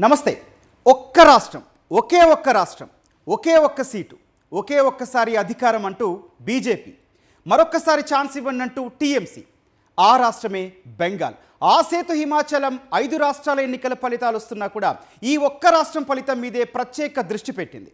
నమస్తే. ఒక్క రాష్ట్రం, ఒక్క రాష్ట్రం, ఒక్క సీటు, ఒక్కసారి అధికారం అంటూ బీజేపీ, మరొక్కసారి ఛాన్స్ ఇవ్వండి అంటూ టీఎంసీ. ఆ రాష్ట్రమే బెంగాల్. ఆ సేతు హిమాచలం 5 రాష్ట్రాల ఎన్నికల ఫలితాలు వస్తున్నా కూడా ఈ ఒక్క రాష్ట్రం ఫలితం మీదే ప్రత్యేక దృష్టి పెట్టింది.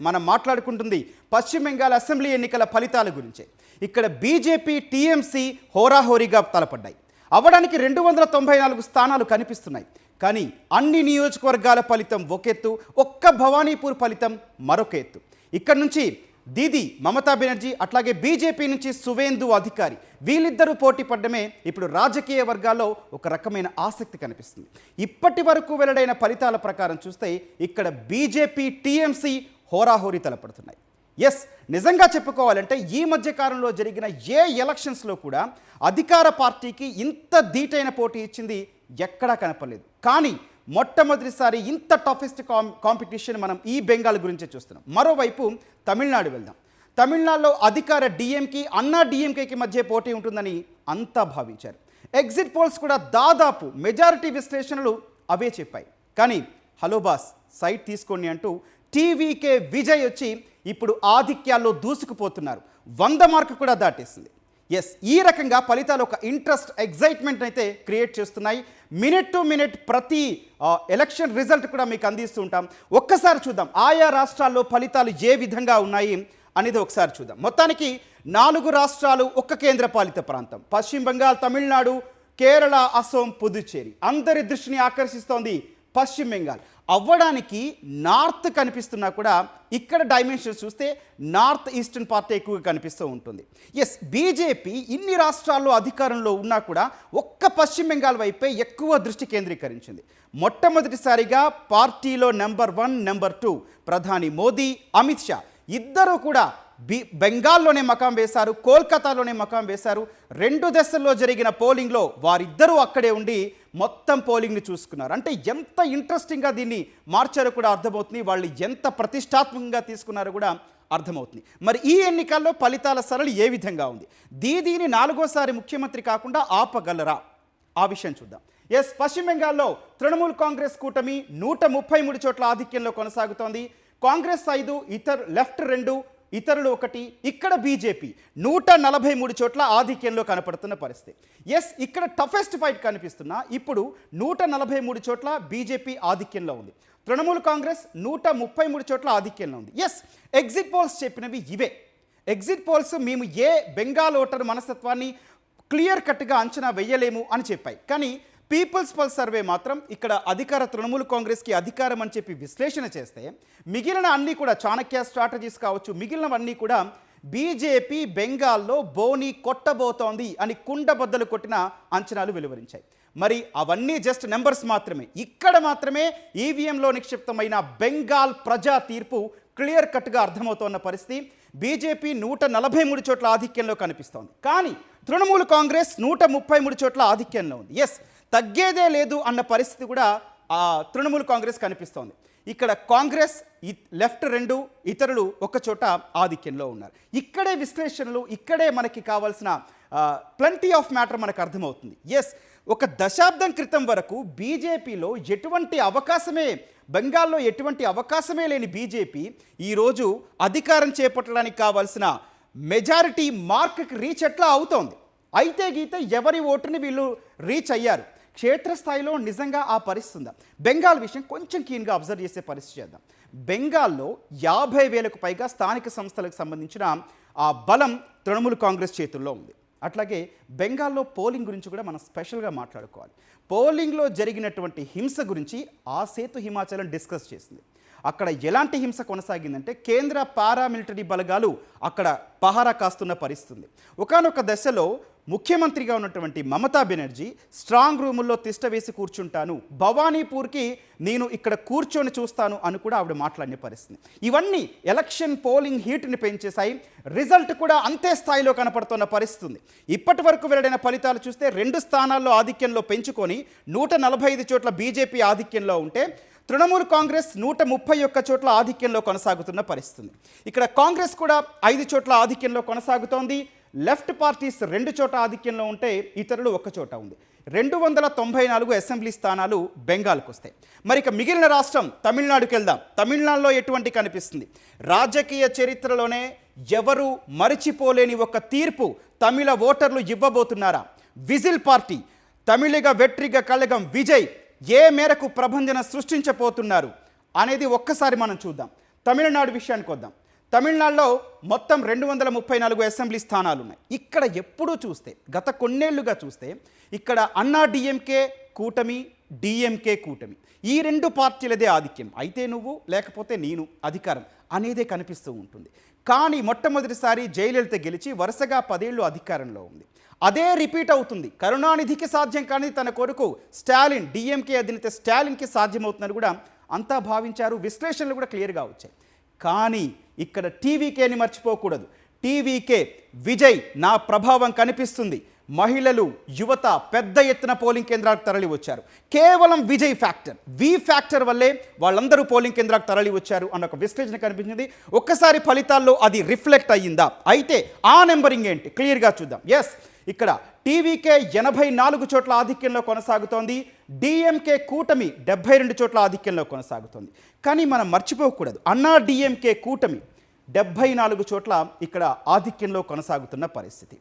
మనం మాట్లాడుకుంటుంది పశ్చిమ బెంగాల్ అసెంబ్లీ ఎన్నికల ఫలితాల గురించే. ఇక్కడ బీజేపీ, టీఎంసీ హోరాహోరీగా తలపడ్డాయి. అవ్వడానికి 294 స్థానాలు కనిపిస్తున్నాయి. కానీ అన్ని నియోజకవర్గాల ఫలితం ఒక ఎత్తు, ఒక్క భవానీపూర్ ఫలితం మరొక ఎత్తు. ఇక్కడ నుంచి దీదీ మమతా బెనర్జీ, అట్లాగే బీజేపీ నుంచి సువేందు అధికారి, వీళ్ళిద్దరూ పోటీ పడడమే ఇప్పుడు రాజకీయ వర్గాల్లో ఒక రకమైన ఆసక్తి కనిపిస్తుంది. ఇప్పటి వరకు వెల్లడైన ఫలితాల ప్రకారం చూస్తే ఇక్కడ బీజేపీ, టీఎంసీ హోరాహోరీ తలపడుతున్నాయి. నిజంగా చెప్పుకోవాలంటే ఈ మధ్య కాలంలో జరిగిన ఏ ఎలక్షన్స్లో కూడా అధికార పార్టీకి ఇంత ధీటైన పోటీ ఇచ్చింది ఎక్కడా కనపడలేదు. కానీ మొట్టమొదటిసారి ఇంత టఫెస్ట్ కాంపిటీషన్ మనం ఈ బెంగాల్ గురించే చూస్తున్నాం. మరోవైపు తమిళనాడు వెళ్దాం. తమిళనాడులో అధికార డిఎంకే, అన్నా డిఎంకేకి మధ్య పోటీ ఉంటుందని అంతా భావించారు. ఎగ్జిట్ పోల్స్ కూడా దాదాపు మెజారిటీ విశ్లేషణలు అవే చెప్పాయి. కానీ హలో బాస్ సైట్ తీసుకోండి అంటూ టీవీకే విజయ్ వచ్చి ఇప్పుడు ఆధిక్యాల్లో దూసుకుపోతున్నారు. 100 మార్కు కూడా దాటేసింది. ఈ రకంగా ఫలితాలు ఒక ఇంట్రెస్ట్, ఎగ్జైట్మెంట్ అయితే క్రియేట్ చేస్తున్నాయి. మినిట్ టు మినిట్ ప్రతి ఎలక్షన్ రిజల్ట్ కూడా మీకు అందిస్తూ ఉంటాం. ఒక్కసారి చూద్దాం ఆయా రాష్ట్రాల్లో ఫలితాలు ఏ విధంగా ఉన్నాయి అనేది ఒకసారి చూద్దాం. మొత్తానికి 4 రాష్ట్రాలు, ఒక్క కేంద్రపాలిత ప్రాంతం. పశ్చిమ బెంగాల్, తమిళనాడు, కేరళ, అసోం, పుదుచ్చేరి. అందరి దృష్టిని ఆకర్షిస్తోంది పశ్చిమ బెంగాల్. అవ్వడానికి నార్త్ కనిపిస్తున్నా కూడా ఇక్కడ డైమెన్షన్స్ చూస్తే నార్త్ ఈస్టర్న్ పార్టీ ఎక్కువగా కనిపిస్తూ ఉంటుంది. బీజేపీ ఇన్ని రాష్ట్రాల్లో అధికారంలో ఉన్నా కూడా ఒక్క పశ్చిమ బెంగాల్ వైపే ఎక్కువ దృష్టి కేంద్రీకరించింది. మొట్టమొదటిసారిగా పార్టీలో నెంబర్ 1, నెంబర్ 2 ప్రధాని మోదీ, అమిత్ షా ఇద్దరూ కూడా బెంగాల్లోనే మకాం వేశారు, కోల్కతాలోనే మకాం వేశారు. 2 దశల్లో జరిగిన పోలింగ్లో వారిద్దరూ అక్కడే ఉండి మొత్తం పోలింగ్ని చూసుకున్నారు. అంటే ఎంత ఇంట్రెస్టింగ్గా దీన్ని మార్చారో కూడా అర్థమవుతుంది. వాళ్ళు ఎంత ప్రతిష్టాత్మకంగా తీసుకున్నారో కూడా అర్థమవుతుంది. మరి ఈ ఎన్నికల్లో ఫలితాల సరళి ఏ విధంగా ఉంది? దీదీని 4వసారి ముఖ్యమంత్రి కాకుండా ఆపగలరా? ఆ విషయం చూద్దాం. పశ్చిమ బెంగాల్లో తృణమూల్ కాంగ్రెస్ కూటమి 133 చోట్ల ఆధిక్యంలో కొనసాగుతోంది. కాంగ్రెస్ 5, లెఫ్ట్ 2, ఇతరులు 1. ఇక్కడ బీజేపీ 143 చోట్ల ఆధిక్యంలో కనపడుతున్న పరిస్థితి. ఇక్కడ టఫెస్ట్ ఫైట్ కనిపిస్తున్నా ఇప్పుడు 143 చోట్ల బీజేపీ ఆధిక్యంలో ఉంది. తృణమూల్ కాంగ్రెస్ 133 చోట్ల ఆధిక్యంలో ఉంది. ఎగ్జిట్ పోల్స్ చెప్పినవి ఇవే. ఎగ్జిట్ పోల్స్ మేము ఏ బెంగాల్ ఓటర్ మనస్తత్వాన్ని క్లియర్ కట్గా అంచనా వేయలేము అని చెప్పాయి. కానీ పీపుల్స్ పల్స్ సర్వే మాత్రం ఇక్కడ అధికార తృణమూల్ కాంగ్రెస్కి అధికారం అని చెప్పి విశ్లేషణ చేస్తే మిగిలిన అన్నీ కూడా చాణక్య స్ట్రాటజీస్ కావచ్చు, మిగిలినవన్నీ కూడా బీజేపీ బెంగాల్లో బోని కొట్టబోతోంది అని కుండబద్దలు కొట్టిన అంచనాలు వెలువరించాయి. మరి అవన్నీ జస్ట్ నెంబర్స్ మాత్రమే. ఇక్కడ మాత్రమే ఈవీఎంలో నిక్షిప్తమైన బెంగాల్ ప్రజా తీర్పు క్లియర్ కట్గా అర్థమవుతోన్న పరిస్థితి. బీజేపీ 143 చోట్ల ఆధిక్యంలో కనిపిస్తోంది. కానీ తృణమూల్ కాంగ్రెస్ 133 చోట్ల ఆధిక్యంలో ఉంది. తగ్గేదే లేదు అన్న పరిస్థితి కూడా తృణమూల్ కాంగ్రెస్ కనిపిస్తోంది. ఇక్కడ కాంగ్రెస్, లెఫ్ట్ 2, ఇతరులు 1 చోట ఆధిక్యంలో ఉన్నారు. ఇక్కడే విశ్లేషణలు, ఇక్కడే మనకి కావాల్సిన ప్lenty ఆఫ్ మ్యాటర్ మనకు అర్థమవుతుంది. ఒక దశాబ్దం క్రితం వరకు బీజేపీలో బెంగాల్లో ఎటువంటి అవకాశమే లేని బీజేపీ ఈరోజు అధికారం చేపట్టడానికి కావాల్సిన మెజారిటీ మార్క్కి రీచ్ ఎట్లా అవుతోంది. అయితే గీతే ఎవరి ఓటుని వీళ్ళు రీచ్ అయ్యారు. క్షేత్రస్థాయిలో నిజంగా ఆ పరిస్థితి ఉందా? బెంగాల్ విషయం కొంచెం కీన్గా అబ్జర్వ్ చేసే పరిస్థితి చేద్దాం. బెంగాల్లో 50,000కు పైగా స్థానిక సంస్థలకు సంబంధించిన ఆ బలం తృణమూల్ కాంగ్రెస్ చేతుల్లో ఉంది. అట్లాగే బెంగాల్లో పోలింగ్ గురించి కూడా మనం స్పెషల్గా మాట్లాడుకోవాలి. పోలింగ్లో జరిగినటువంటి హింస గురించి ఆ సేతు హిమాచలం డిస్కస్ చేసింది. అక్కడ ఎలాంటి హింస కొనసాగిందంటే కేంద్ర పారామిలిటరీ బలగాలు అక్కడ పహారా కాస్తున్న పరిస్థితి. ఒకానొక దశలో ముఖ్యమంత్రిగా ఉన్నటువంటి మమతా బెనర్జీ స్ట్రాంగ్ రూముల్లో తిష్టవేసి కూర్చుంటాను, భవానీపూర్కి నేను ఇక్కడ కూర్చొని చూస్తాను అని కూడా ఆవిడ మాట్లాడిన పరిస్థితి. ఇవన్నీ ఎలక్షన్ పోలింగ్ హీట్ని పెంచేశాయి. రిజల్ట్ కూడా అంతే స్థాయిలో కనపడుతున్న పరిస్థితి ఉంది. ఇప్పటి వరకు వెల్లడైన ఫలితాలు చూస్తే 2 స్థానాల్లో ఆధిక్యంలో పెంచుకొని 145 చోట్ల బీజేపీ ఆధిక్యంలో ఉంటే తృణమూల్ కాంగ్రెస్ 131 చోట్ల ఆధిక్యంలో కొనసాగుతున్న పరిస్థితి. ఇక్కడ కాంగ్రెస్ కూడా 5 చోట్ల ఆధిక్యంలో కొనసాగుతోంది. లెఫ్ట్ పార్టీస్ 2 చోట ఆధిక్యంలో ఉంటే ఇతరులు 1 చోట ఉంది. 294 అసెంబ్లీ స్థానాలు బెంగాల్కు వస్తాయి. మరి ఇక మిగిలిన రాష్ట్రం తమిళనాడుకి వెళ్దాం. తమిళనాడులో ఎటువంటి కనిపిస్తుంది? రాజకీయ చరిత్రలోనే ఎవరు మరిచిపోలేని ఒక తీర్పు తమిళ ఓటర్లు ఇవ్వబోతున్నారా? విజిల్ పార్టీ తమిళిగ వెట్రిగ కళగం విజయ్ ఏ మేరకు ప్రభంజన సృష్టించబోతున్నారు అనేది ఒక్కసారి మనం చూద్దాం. తమిళనాడు విషయానికి వద్దాం. తమిళనాడులో మొత్తం 234 అసెంబ్లీ స్థానాలు ఉన్నాయి. ఇక్కడ ఎప్పుడూ చూస్తే గత కొన్నేళ్లుగా చూస్తే ఇక్కడ అన్నా డిఎంకే కూటమి, డిఎంకే కూటమి, ఈ రెండు పార్టీలదే ఆధిక్యం. అయితే నువ్వు లేకపోతే నేను అధికారం అనేదే కనిపిస్తూ ఉంటుంది. కానీ మొట్టమొదటిసారి జయలలిత గెలిచి వరుసగా 10 ఏళ్ళు అధికారంలో ఉంది. అదే రిపీట్ అవుతుంది. కరుణానిధికి సాధ్యం కానీ తన కొడుకు స్టాలిన్, డిఎంకే అధినేత స్టాలిన్కి సాధ్యమవుతుందని కూడా అంతా భావించారు. విశ్లేషణలు కూడా క్లియర్గా వచ్చాయి. కానీ ఇక్కడ టీవీకేని మర్చిపోకూడదు. టీవీకే విజయ్ నా ప్రభావం కనిపిస్తుంది. మహిళలు, యువత పెద్ద ఎత్తున పోలింగ్ కేంద్రాలకు తరలి వచ్చారు. కేవలం విజయ్ ఫ్యాక్టర్, వి ఫ్యాక్టర్ వల్లే వాళ్ళందరూ పోలింగ్ కేంద్రాలకు తరలి వచ్చారు అన్న ఒక విశ్లేషణ కనిపించింది. ఒక్కసారి ఫలితాల్లో అది రిఫ్లెక్ట్ అయ్యిందా? అయితే ఆ నెంబరింగ్ ఏంటి క్లియర్గా చూద్దాం. ఎస్, ఇక్కడ టీవీకే 84 చోట్ల ఆధిక్యంలో కొనసాగుతోంది. డిఎంకే కూటమి 72 చోట్ల ఆధిక్యంలో కొనసాగుతోంది. కానీ మనం మర్చిపోకూడదు, అన్నా డిఎంకే కూటమి 74 చోట్ల ఇక్కడ ఆధిక్యంలో కొనసాగుతున్న పరిస్థితి.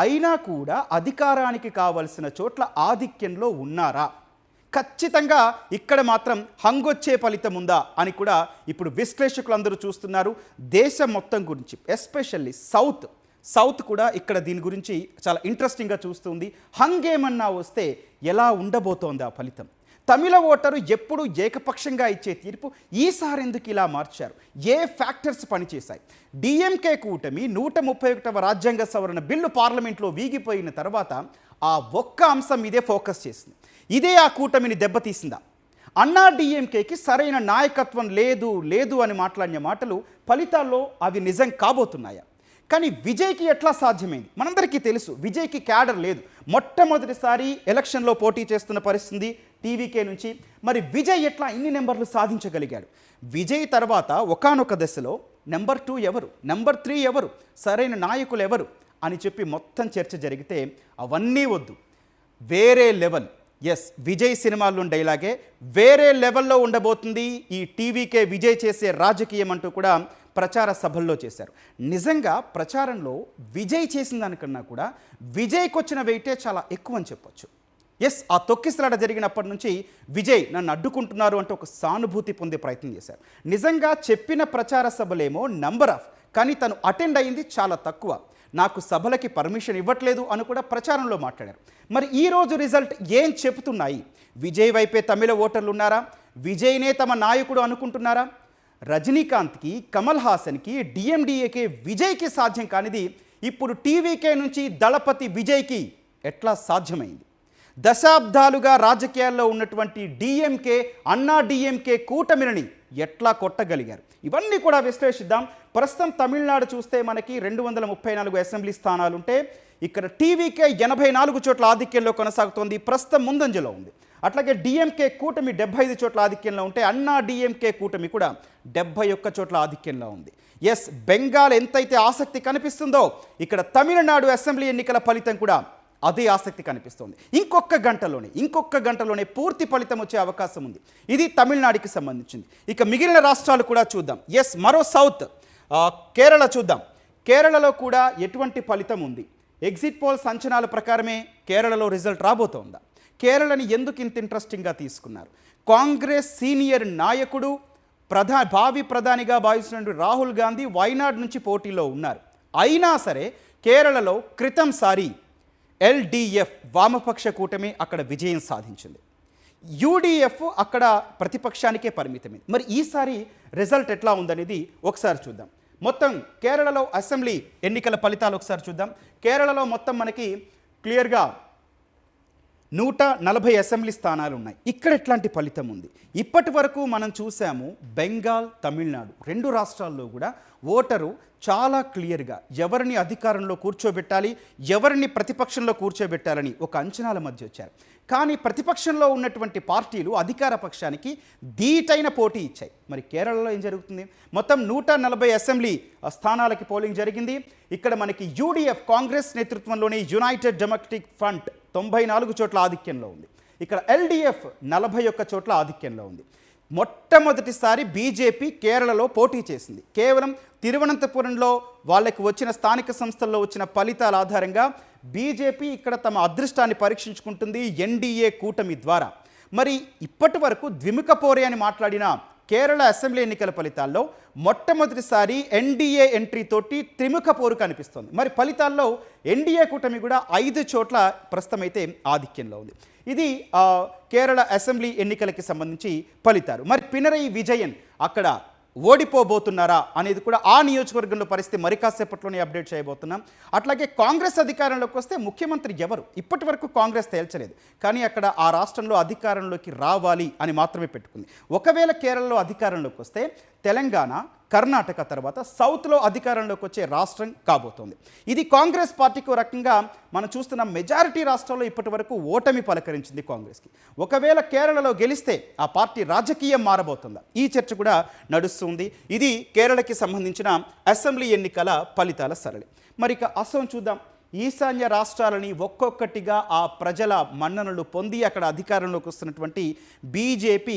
అయినా కూడా అధికారానికి కావలసిన చోట్ల ఆధిక్యంలో ఉన్నారా? ఖచ్చితంగా ఇక్కడ మాత్రం హంగొచ్చే ఫలితం ఉందా అని కూడా ఇప్పుడు విశ్లేషకులందరూ చూస్తున్నారు. దేశం మొత్తం గురించి, ఎస్పెషల్లీ సౌత్ కూడా ఇక్కడ దీని గురించి చాలా ఇంట్రెస్టింగ్గా చూస్తుంది. హంగేమన్నా వస్తే ఎలా ఉండబోతోంది ఆ ఫలితం? తమిళ ఓటరు ఎప్పుడు ఏకపక్షంగా ఇచ్చే తీర్పు ఈసారి ఎందుకు ఇలా మార్చారు? ఏ ఫ్యాక్టర్స్ పనిచేశాయి? డిఎంకే కూటమి 131వ రాజ్యాంగ సవరణ బిల్లు పార్లమెంట్లో వీగిపోయిన తర్వాత ఆ ఒక్క అంశం మీదే ఫోకస్ చేసింది. ఇదే ఆ కూటమిని దెబ్బతీసిందా? అన్నా డిఎంకేకి సరైన నాయకత్వం లేదు అని మాట్లాడిన మాటలు ఫలితాల్లో అవి నిజం కాబోతున్నాయా? కానీ విజయ్కి ఎట్లా సాధ్యమైంది? మనందరికీ తెలుసు, విజయ్కి క్యాడర్ లేదు. మొట్టమొదటిసారి ఎలక్షన్లో పోటీ చేస్తున్న పరిస్థితి టీవీకే నుంచి. మరి విజయ్ ఎట్లా ఇన్ని నెంబర్లు సాధించగలిగాడు? విజయ్ తర్వాత ఒకానొక దశలో నెంబర్ 2 ఎవరు, నెంబర్ 3 ఎవరు, సరైన నాయకులు ఎవరు అని చెప్పి మొత్తం చర్చ జరిగితే అవన్నీ వద్దు, వేరే లెవెల్. ఎస్, విజయ్ సినిమాల్లో డైలాగే వేరే లెవెల్లో ఉండబోతుంది ఈ టీవీకే విజయ్ చేసే రాజకీయం అంటూ కూడా ప్రచార సభల్లో చేశారు. నిజంగా ప్రచారంలో విజయ్ చేసిన దానికన్నా కూడా విజయ్కి వచ్చిన వెయిటే చాలా ఎక్కువ అని చెప్పొచ్చు. ఎస్, ఆ తొక్కిసలాట జరిగినప్పటి నుంచి విజయ్ నన్ను అడ్డుకుంటున్నారు అంటూ ఒక సానుభూతి పొందే ప్రయత్నం చేశారు. నిజంగా చెప్పిన ప్రచార సభలేమో నంబర్ ఆఫ్, కానీ తను అటెండ్ అయింది చాలా తక్కువ. నాకు సభలకి పర్మిషన్ ఇవ్వట్లేదు అని కూడా ప్రచారంలో మాట్లాడారు. మరి ఈరోజు రిజల్ట్ ఏం చెబుతున్నాయి? విజయ్ వైపే తమిళ ఓటర్లు ఉన్నారా? విజయ్నే తమ నాయకుడు అనుకుంటున్నారా? రజనీకాంత్కి, కమల్ హాసన్కి, డిఎండిఏకి విజయ్కి సాధ్యం కానిది ఇప్పుడు టీవీకే నుంచి దళపతి విజయ్కి ఎట్లా సాధ్యమైంది? దశాబ్దాలుగా రాజకీయాల్లో ఉన్నటువంటి డిఎంకే, అన్నా డిఎంకే కూటమిని ఎట్లా కొట్టగలిగారు? ఇవన్నీ కూడా విశ్లేషిద్దాం. ప్రస్తుతం తమిళనాడు చూస్తే మనకి 234 అసెంబ్లీ స్థానాలుంటే ఇక్కడ టీవీకే 84 చోట్ల ఆధిక్యంలో కొనసాగుతోంది, ప్రస్తుతం ముందంజలో ఉంది. అట్లాగే డిఎంకే కూటమి 75 చోట్ల ఆధిక్యంలో ఉంటే అన్నా డిఎంకే కూటమి కూడా 71 చోట్ల ఆధిక్యంలో ఉంది. ఎస్, బెంగాల్ ఎంతైతే ఆసక్తి కనిపిస్తుందో ఇక్కడ తమిళనాడు అసెంబ్లీ ఎన్నికల ఫలితం కూడా అదే ఆసక్తి కనిపిస్తుంది. ఇంకొక గంటలోనే పూర్తి ఫలితం వచ్చే అవకాశం ఉంది. ఇది తమిళనాడుకి సంబంధించింది. ఇక మిగిలిన రాష్ట్రాలు కూడా చూద్దాం. ఎస్, మరో సౌత్ కేరళ చూద్దాం. కేరళలో కూడా ఎటువంటి ఫలితం ఉంది? ఎగ్జిట్ పోల్స్ అంచనాల ప్రకారమే కేరళలో రిజల్ట్ రాబోతోందా? కేరళని ఎందుకు ఇంత ఇంట్రెస్టింగ్గా తీసుకున్నారు? కాంగ్రెస్ సీనియర్ నాయకుడు, భావి ప్రధానిగా భావిస్తున్న రాహుల్ గాంధీ వైనాడ్ నుంచి పోటీలో ఉన్నారు. అయినా సరే కేరళలో క్రితంసారి ఎల్డిఎఫ్ వామపక్ష కూటమి అక్కడ విజయం సాధించింది. యూడిఎఫ్ అక్కడ ప్రతిపక్షానికే పరిమితమైంది. మరి ఈసారి రిజల్ట్ ఎట్లా ఉందనేది ఒకసారి చూద్దాం. మొత్తం కేరళలో అసెంబ్లీ ఎన్నికల ఫలితాలు ఒకసారి చూద్దాం. కేరళలో మొత్తం మనకి క్లియర్గా 140 అసెంబ్లీ స్థానాలు ఉన్నాయి. ఇక్కడ ఎట్లాంటి ఫలితం ఉంది? ఇప్పటి వరకు మనం చూసాము బెంగాల్, తమిళనాడు రెండు రాష్ట్రాల్లో కూడా ఓటరు చాలా క్లియర్గా ఎవరిని అధికారంలో కూర్చోబెట్టాలి, ఎవరిని ప్రతిపక్షంలో కూర్చోబెట్టాలని ఒక అంచనాల మధ్య వచ్చారు. కానీ ప్రతిపక్షంలో ఉన్నటువంటి పార్టీలు అధికార పక్షానికి ధీటైన పోటీ ఇచ్చాయి. మరి కేరళలో ఏం జరుగుతుంది? మొత్తం 140 అసెంబ్లీ స్థానాలకి పోలింగ్ జరిగింది. ఇక్కడ మనకి యూడిఎఫ్ కాంగ్రెస్ నేతృత్వంలోని యునైటెడ్ డెమోక్రటిక్ ఫ్రంట్ 94 చోట్ల ఆధిక్యంలో ఉంది. ఇక్కడ ఎల్డిఎఫ్ 41 చోట్ల ఆధిక్యంలో ఉంది. మొట్టమొదటిసారి బీజేపీ కేరళలో పోటీ చేసింది. కేవలం తిరువనంతపురంలో వాళ్ళకి వచ్చిన స్థానిక సంస్థల్లో వచ్చిన ఫలితాల ఆధారంగా బీజేపీ ఇక్కడ తమ అదృష్టాన్ని పరీక్షించుకుంటుంది ఎన్డీఏ కూటమి ద్వారా. మరి ఇప్పటి వరకు ద్విముఖ పోరే అని మాట్లాడిన కేరళ అసెంబ్లీ ఎన్నికల ఫలితాల్లో మొట్టమొదటిసారి ఎన్డీఏ ఎంట్రీ తోటి త్రిముఖ పోరు కనిపిస్తోంది. మరి ఫలితాల్లో ఎన్డీఏ కూటమి కూడా 5 చోట్ల ప్రస్తుతమైతే ఆధిక్యంలో ఉంది. ఇది కేరళ అసెంబ్లీ ఎన్నికలకి సంబంధించి ఫలితాలు. మరి పినరయి విజయన్ అక్కడ ఓడిపోబోతున్నారా అనేది కూడా ఆ నియోజకవర్గంలో పరిస్థితి మరి కాసేపట్లోనే అప్డేట్ చేయబోతున్నాం. అట్లాగే కాంగ్రెస్ అధికారంలోకి వస్తే ముఖ్యమంత్రి ఎవరు ఇప్పటి వరకు కాంగ్రెస్ తేల్చలేదు, కానీ అక్కడ ఆ రాష్ట్రంలో అధికారంలోకి రావాలి అని మాత్రమే పెట్టుకుంది. ఒకవేళ కేరళలో అధికారంలోకి వస్తే తెలంగాణ, కర్ణాటక తర్వాత సౌత్లో అధికారంలోకి వచ్చే రాష్ట్రం కాబోతోంది. ఇది కాంగ్రెస్ పార్టీకి రకంగా మనం చూస్తున్న మెజారిటీ రాష్ట్రాల్లో ఇప్పటి వరకు ఓటమి పలకరించింది కాంగ్రెస్కి. ఒకవేళ కేరళలో గెలిస్తే ఆ పార్టీ రాజకీయం మారబోతుందా, ఈ చర్చ కూడా నడుస్తుంది. ఇది కేరళకి సంబంధించిన అసెంబ్లీ ఎన్నికల ఫలితాల సరళి. మరి ఇక అసోం చూద్దాం. ఈశాన్య రాష్ట్రాలని ఒక్కొక్కటిగా ఆ ప్రజల మన్ననలు పొంది అక్కడ అధికారంలోకి వస్తున్నటువంటి బీజేపీ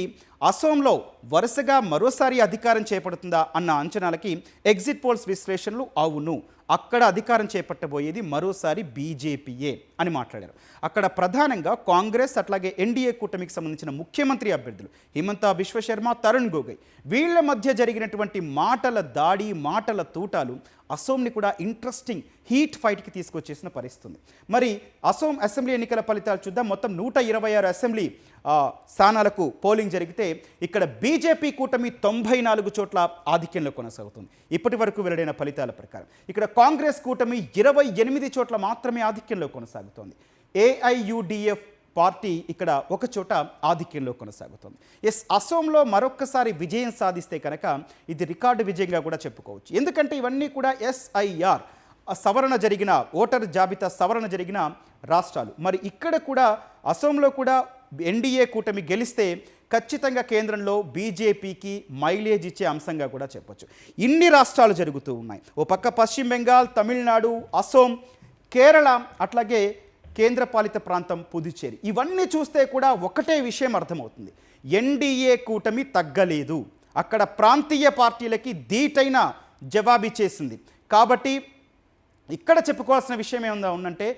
అసోంలో వరుసగా మరోసారి అధికారం చేపడుతుందా అన్న అంచనాలకి ఎగ్జిట్ పోల్స్ విశ్లేషణలు అవును, అక్కడ అధికారం చేపట్టబోయేది మరోసారి బీజేపీయే అని మాట్లాడారు. అక్కడ ప్రధానంగా కాంగ్రెస్ అట్లాగే ఎన్డీఏ కూటమికి సంబంధించిన ముఖ్యమంత్రి అభ్యర్థులు హిమంతా బిశ్వ శర్మ, తరుణ్ గొగోయ్ వీళ్ళ మధ్య జరిగినటువంటి మాటల దాడి, మాటల తూటాలు అసోంని కూడా ఇంట్రెస్టింగ్ హీట్ ఫైట్కి తీసుకొచ్చేసిన పరిస్థితుంది. మరి అసోం అసెంబ్లీ ఎన్నికల ఫలితాలు చూద్దాం. మొత్తం 126 అసెంబ్లీ స్థానాలకు పోలింగ్ జరిగితే ఇక్కడ బీజేపీ కూటమి 94 చోట్ల ఆధిక్యంలో కొనసాగుతుంది ఇప్పటి వరకు వెల్లడైన ఫలితాల ప్రకారం. ఇక్కడ కాంగ్రెస్ కూటమి 28 చోట్ల మాత్రమే ఆధిక్యంలో కొనసాగుతోంది. ఏఐయుడిఎఫ్ పార్టీ ఇక్కడ ఒక చోట ఆధిక్యంలో కొనసాగుతుంది. అసోంలో మరొక్కసారి విజయం సాధిస్తే కనుక ఇది రికార్డు విజయంగా కూడా చెప్పుకోవచ్చు. ఎందుకంటే ఇవన్నీ కూడా ఎస్ఐఆర్ సవరణ జరిగిన, ఓటర్ జాబితా సవరణ జరిగిన రాష్ట్రాలు. మరి ఇక్కడ కూడా అసోంలో కూడా ఎన్డీఏ కూటమి గెలిస్తే ఖచ్చితంగా కేంద్రంలో బీజేపీకి మైలేజ్ ఇచ్చే అంశంగా కూడా చెప్పొచ్చు. ఇన్ని రాష్ట్రాలు జరుగుతూ ఉన్నాయి. ఓ పక్క పశ్చిమ బెంగాల్, తమిళనాడు, అసోం, కేరళ, అట్లాగే కేంద్రపాలిత ప్రాంతం పుదుచ్చేరి. ఇవన్నీ చూస్తే కూడా ఒకటే విషయం అర్థమవుతుంది, ఎన్డీఏ కూటమి తగ్గలేదు. అక్కడ ప్రాంతీయ పార్టీలకి ధీటైన జవాబిచ్చేసింది. కాబట్టి ఇక్కడ చెప్పుకోవాల్సిన విషయం ఏముందా ఉందంటే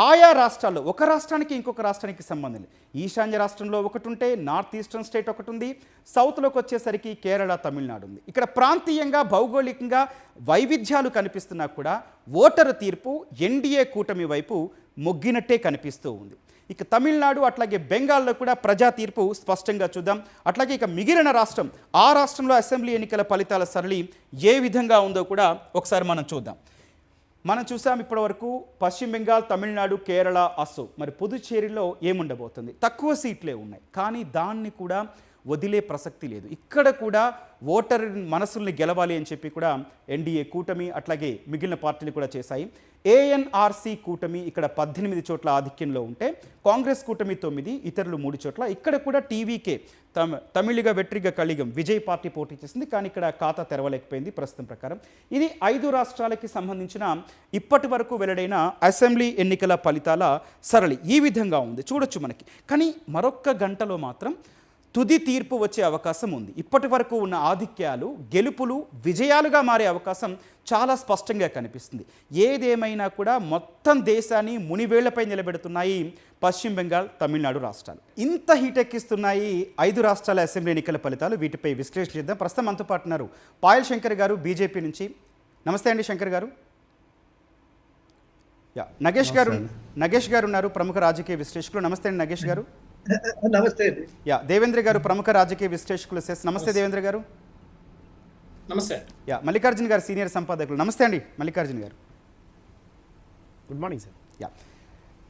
ఆయా రాష్ట్రాల్లో ఒక రాష్ట్రానికి ఇంకొక రాష్ట్రానికి సంబంధం లేదు. ఈశాన్య రాష్ట్రంలో ఒకటి ఉంటే నార్త్ ఈస్టర్న్ స్టేట్ ఒకటి ఉంది, సౌత్లోకి వచ్చేసరికి కేరళ, తమిళనాడు ఉంది. ఇక్కడ ప్రాంతీయంగా భౌగోళికంగా వైవిధ్యాలు కనిపిస్తున్నా కూడా ఓటరు తీర్పు ఎన్డీఏ కూటమి వైపు మొగ్గినట్టే కనిపిస్తూ ఉంది. ఇక తమిళనాడు అట్లాగే బెంగాల్లో కూడా ప్రజా తీర్పు స్పష్టంగా చూద్దాం. అట్లాగే ఇక మిగిలిన రాష్ట్రం, ఆ రాష్ట్రంలో అసెంబ్లీ ఎన్నికల ఫలితాల సరళి ఏ విధంగా ఉందో కూడా ఒకసారి మనం చూద్దాం. మనం చూసాం ఇప్పటివరకు పశ్చిమ బెంగాల్, తమిళనాడు, కేరళ, అసోం. మరి పుదుచ్చేరిలో ఏముండబోతుంది? తక్కువ సీట్లే ఉన్నాయి, కానీ దాన్ని కూడా వదిలే ప్రసక్తి లేదు. ఇక్కడ కూడా ఓటర్ మనసుల్ని గెలవాలి అని చెప్పి కూడా ఎన్డీఏ కూటమి అట్లాగే మిగిలిన పార్టీలు కూడా చేశాయి. ఏఎన్ఆర్సీ కూటమి ఇక్కడ 18 చోట్ల ఆధిక్యంలో ఉంటే కాంగ్రెస్ కూటమి 9, ఇతరులు 3 చోట్ల. ఇక్కడ కూడా టీవీకే తమిళిగ వెట్రిగ కళిగం విజయ్ పార్టీ పోటీ చేసింది, కానీ ఇక్కడ ఖాతా తెరవలేకపోయింది ప్రస్తుతం ప్రకారం. ఇది 5 రాష్ట్రాలకి సంబంధించిన ఇప్పటి వరకు వెల్లడైన అసెంబ్లీ ఎన్నికల ఫలితాల సరళి ఈ విధంగా ఉంది చూడొచ్చు మనకి. కానీ మరొక్క గంటలో మాత్రం తుది తీర్పు వచ్చే అవకాశం ఉంది. ఇప్పటి వరకు ఉన్న ఆధిక్యాలు, గెలుపులు విజయాలుగా మారే అవకాశం చాలా స్పష్టంగా కనిపిస్తుంది. ఏదేమైనా కూడా మొత్తం దేశాన్ని మునివేళ్లపై నిలబెడుతున్నాయి పశ్చిమ బెంగాల్, తమిళనాడు రాష్ట్రాలు. ఇంత హీటెక్కిస్తున్నాయి 5 రాష్ట్రాల అసెంబ్లీ ఎన్నికల ఫలితాలు. వీటిపై విశ్లేషణ చేద్దాం. ప్రస్తుతం మనతో పాటు ఉన్నారు పాయల్ శంకర్ గారు బీజేపీ నుంచి. నమస్తే అండి శంకర్ గారు. నగేష్ గారు ఉన్నారు, ప్రముఖ రాజకీయ విశ్లేషకులు. నమస్తే అండి నగేష్ గారు. నమస్తే. దేవేంద్ర గారు, ప్రముఖ రాజకీయ విశ్లేషకులు. నమస్తే దేవేంద్ర గారు. నమస్తే. మల్లికార్జున గారు, సీనియర్ సంపాదకులు. నమస్తే అండి మల్లికార్జున గారు. Good morning sir.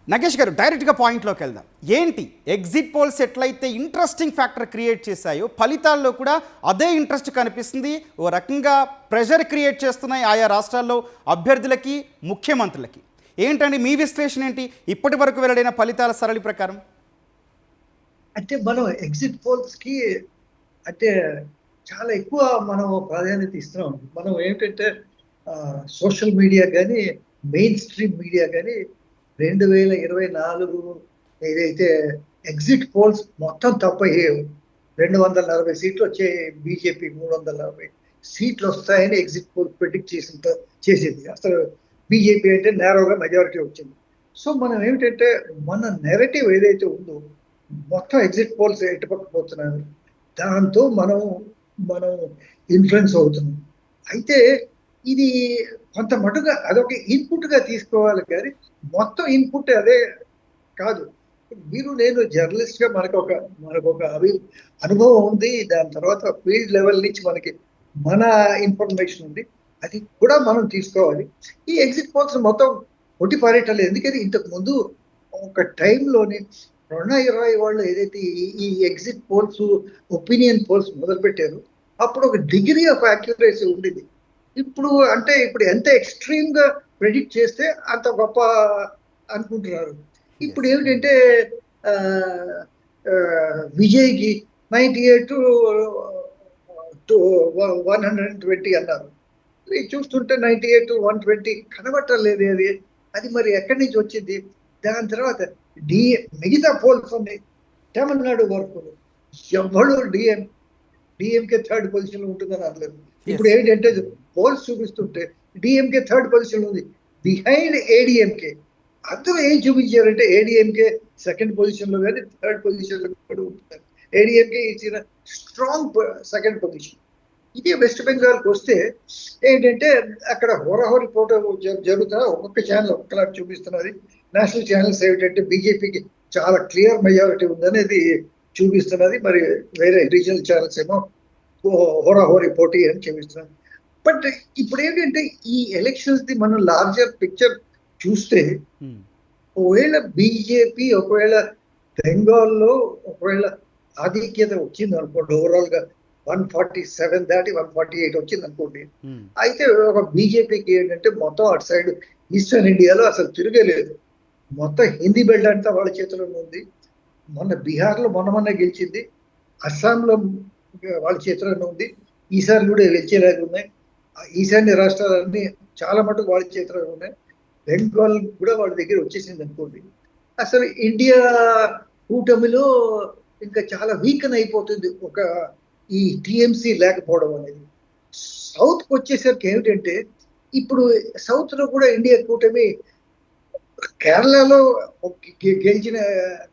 నగేష్ గారు, డైరెక్ట్గా పాయింట్లోకి వెళ్దాం. ఏంటి ఎగ్జిట్ పోల్స్ ఎట్లయితే ఇంట్రెస్టింగ్ ఫ్యాక్టర్ క్రియేట్ చేశాయో ఫలితాల్లో కూడా అదే ఇంట్రెస్ట్ కనిపిస్తుంది. ఓ రకంగా ప్రెషర్ క్రియేట్ చేస్తున్నాయి ఆయా రాష్ట్రాల్లో అభ్యర్థులకి, ముఖ్యమంత్రులకి. ఏంటండి మీ విశ్లేషణ ఏంటి ఇప్పటి వరకు వెల్లడైన ఫలితాల సరళి ప్రకారం? అంటే మనం ఎగ్జిట్ పోల్స్ కి అంటే చాలా ఎక్కువ మనం ప్రాధాన్యత ఇస్తున్నాం. మనం ఏంటంటే సోషల్ మీడియా కానీ, మెయిన్ స్ట్రీమ్ మీడియా కానీ 2024 ఏదైతే ఎగ్జిట్ పోల్స్ మొత్తం తప్పయ్యాయో 240 సీట్లు వచ్చే బీజేపీ 340 సీట్లు వస్తాయని ఎగ్జిట్ పోల్ ప్రిడిక్ట్ చేసింది. అసలు బీజేపీ అంటే నేరోగా మెజారిటీ వచ్చింది. సో మనం ఏమిటంటే మన నెరేటివ్ ఏదైతే ఉందో మొత్తం ఎగ్జిట్ పోల్స్ ఎటుపక్కపోతున్నారు, దాంతో మనం ఇన్ఫ్లుయెన్స్ అవుతున్నాం. అయితే ఇది కొంత మటుగా అదొక ఇన్పుట్ గా తీసుకోవాలి, కానీ మొత్తం ఇన్పుట్ అదే కాదు. మీరు నేను జర్నలిస్ట్ గా మనకు ఒక అనుభవం ఉంది. దాని తర్వాత ఫీల్డ్ లెవెల్ నుంచి మన ఇన్ఫర్మేషన్ ఉంది, అది కూడా మనం తీసుకోవాలి. ఈ ఎగ్జిట్ పోల్స్ మొత్తం కొట్టి పారేయటలేదు. ఎందుకని ఇంతకు ముందు ఒక టైంలోని 2020 వాళ్ళు ఏదైతే ఈ ఎగ్జిట్ పోల్స్ ఒపీనియన్ పోల్స్ మొదలు పెట్టారు, అప్పుడు ఒక డిగ్రీ ఆఫ్ యాక్యురసీ ఉండేది. ఇప్పుడు ఎంత ఎక్స్ట్రీమ్ గా ప్రెడిక్ట్ చేస్తే అంత గొప్ప అనుకుంటున్నారు. ఇప్పుడు ఏమిటంటే విజయ్కి 98 to 120 అన్నారు. చూస్తుంటే 98 to 120 కనబట్టలేదు. అది మరి ఎక్కడి నుంచి వచ్చింది? దాని తర్వాత మిగతా పోల్స్ ఉన్నాయి. తమిళనాడు వరకు ఎవరు డిఎంకే థర్డ్ పొజిషన్ లో ఉంటుందని అనలేదు. ఇప్పుడు ఏంటంటే పోల్స్ చూపిస్తుంటే డిఎంకే థర్డ్ పొజిషన్ ఉంది, బిహైండ్ ఏడిఎంకే. అందరూ ఏం చూపించారంటే ఏడిఎంకే సెకండ్ పొజిషన్ లో కానీ థర్డ్ పొజిషన్ లో కూడా ఉంటారు. ఏడిఎంకే ఇచ్చిన స్ట్రాంగ్ సెకండ్ పొజిషన్. ఇదే వెస్ట్ బెంగాల్కి వస్తే ఏంటంటే అక్కడ హోరాహోరీ పోటీ జరుగుతున్నా ఒక్కొక్క ఛానల్ ఒక్కలా చూపిస్తున్నది. నేషనల్ ఛానల్స్ ఏమిటంటే బీజేపీకి చాలా క్లియర్ మెజారిటీ ఉందనేది చూపిస్తున్నది. మరి వేరే రీజనల్ ఛానల్స్ ఏమో హోరాహోరీ పోటీ అని చూపిస్తున్నారు. బట్ ఇప్పుడు ఏంటంటే ఈ ఎలక్షన్స్ ది మనం లార్జర్ పిక్చర్ చూస్తే ఒకవేళ బీజేపీ బెంగాల్లో ఆధిక్యత వచ్చింది అనుకోండి, ఓవరాల్ గా 147 దాటి 148 వచ్చింది అనుకోండి, అయితే ఒక బీజేపీకి ఏంటంటే మొత్తం అటు సైడ్ ఈస్టర్న్ ఇండియాలో అసలు తిరగలేదు. మొత్తం హిందీ బెల్ట్ అంతా వాళ్ళ చేతిలోనే ఉంది. మొన్న బీహార్లో మొన్న గెలిచింది, అస్సాంలో వాళ్ళ చేతిలోనే ఉంది, ఈసారి కూడా గెలిచేలాగా ఉన్నాయి. ఈశాన్య రాష్ట్రాలన్నీ చాలా మటుకు వాళ్ళ చేతిలోనే ఉన్నాయి. బెంగాల్ కూడా వాళ్ళ దగ్గర వచ్చేసింది అనుకోండి. అసలు ఇండియా కూటమిలో ఇంకా చాలా వీకన్ అయిపోతుంది ఒక ఈ టిఎంసి లేకపోవడం అనేది. సౌత్కి వచ్చేసరికి ఏమిటంటే ఇప్పుడు సౌత్ లో కూడా ఇండియా కూటమి కేరళలో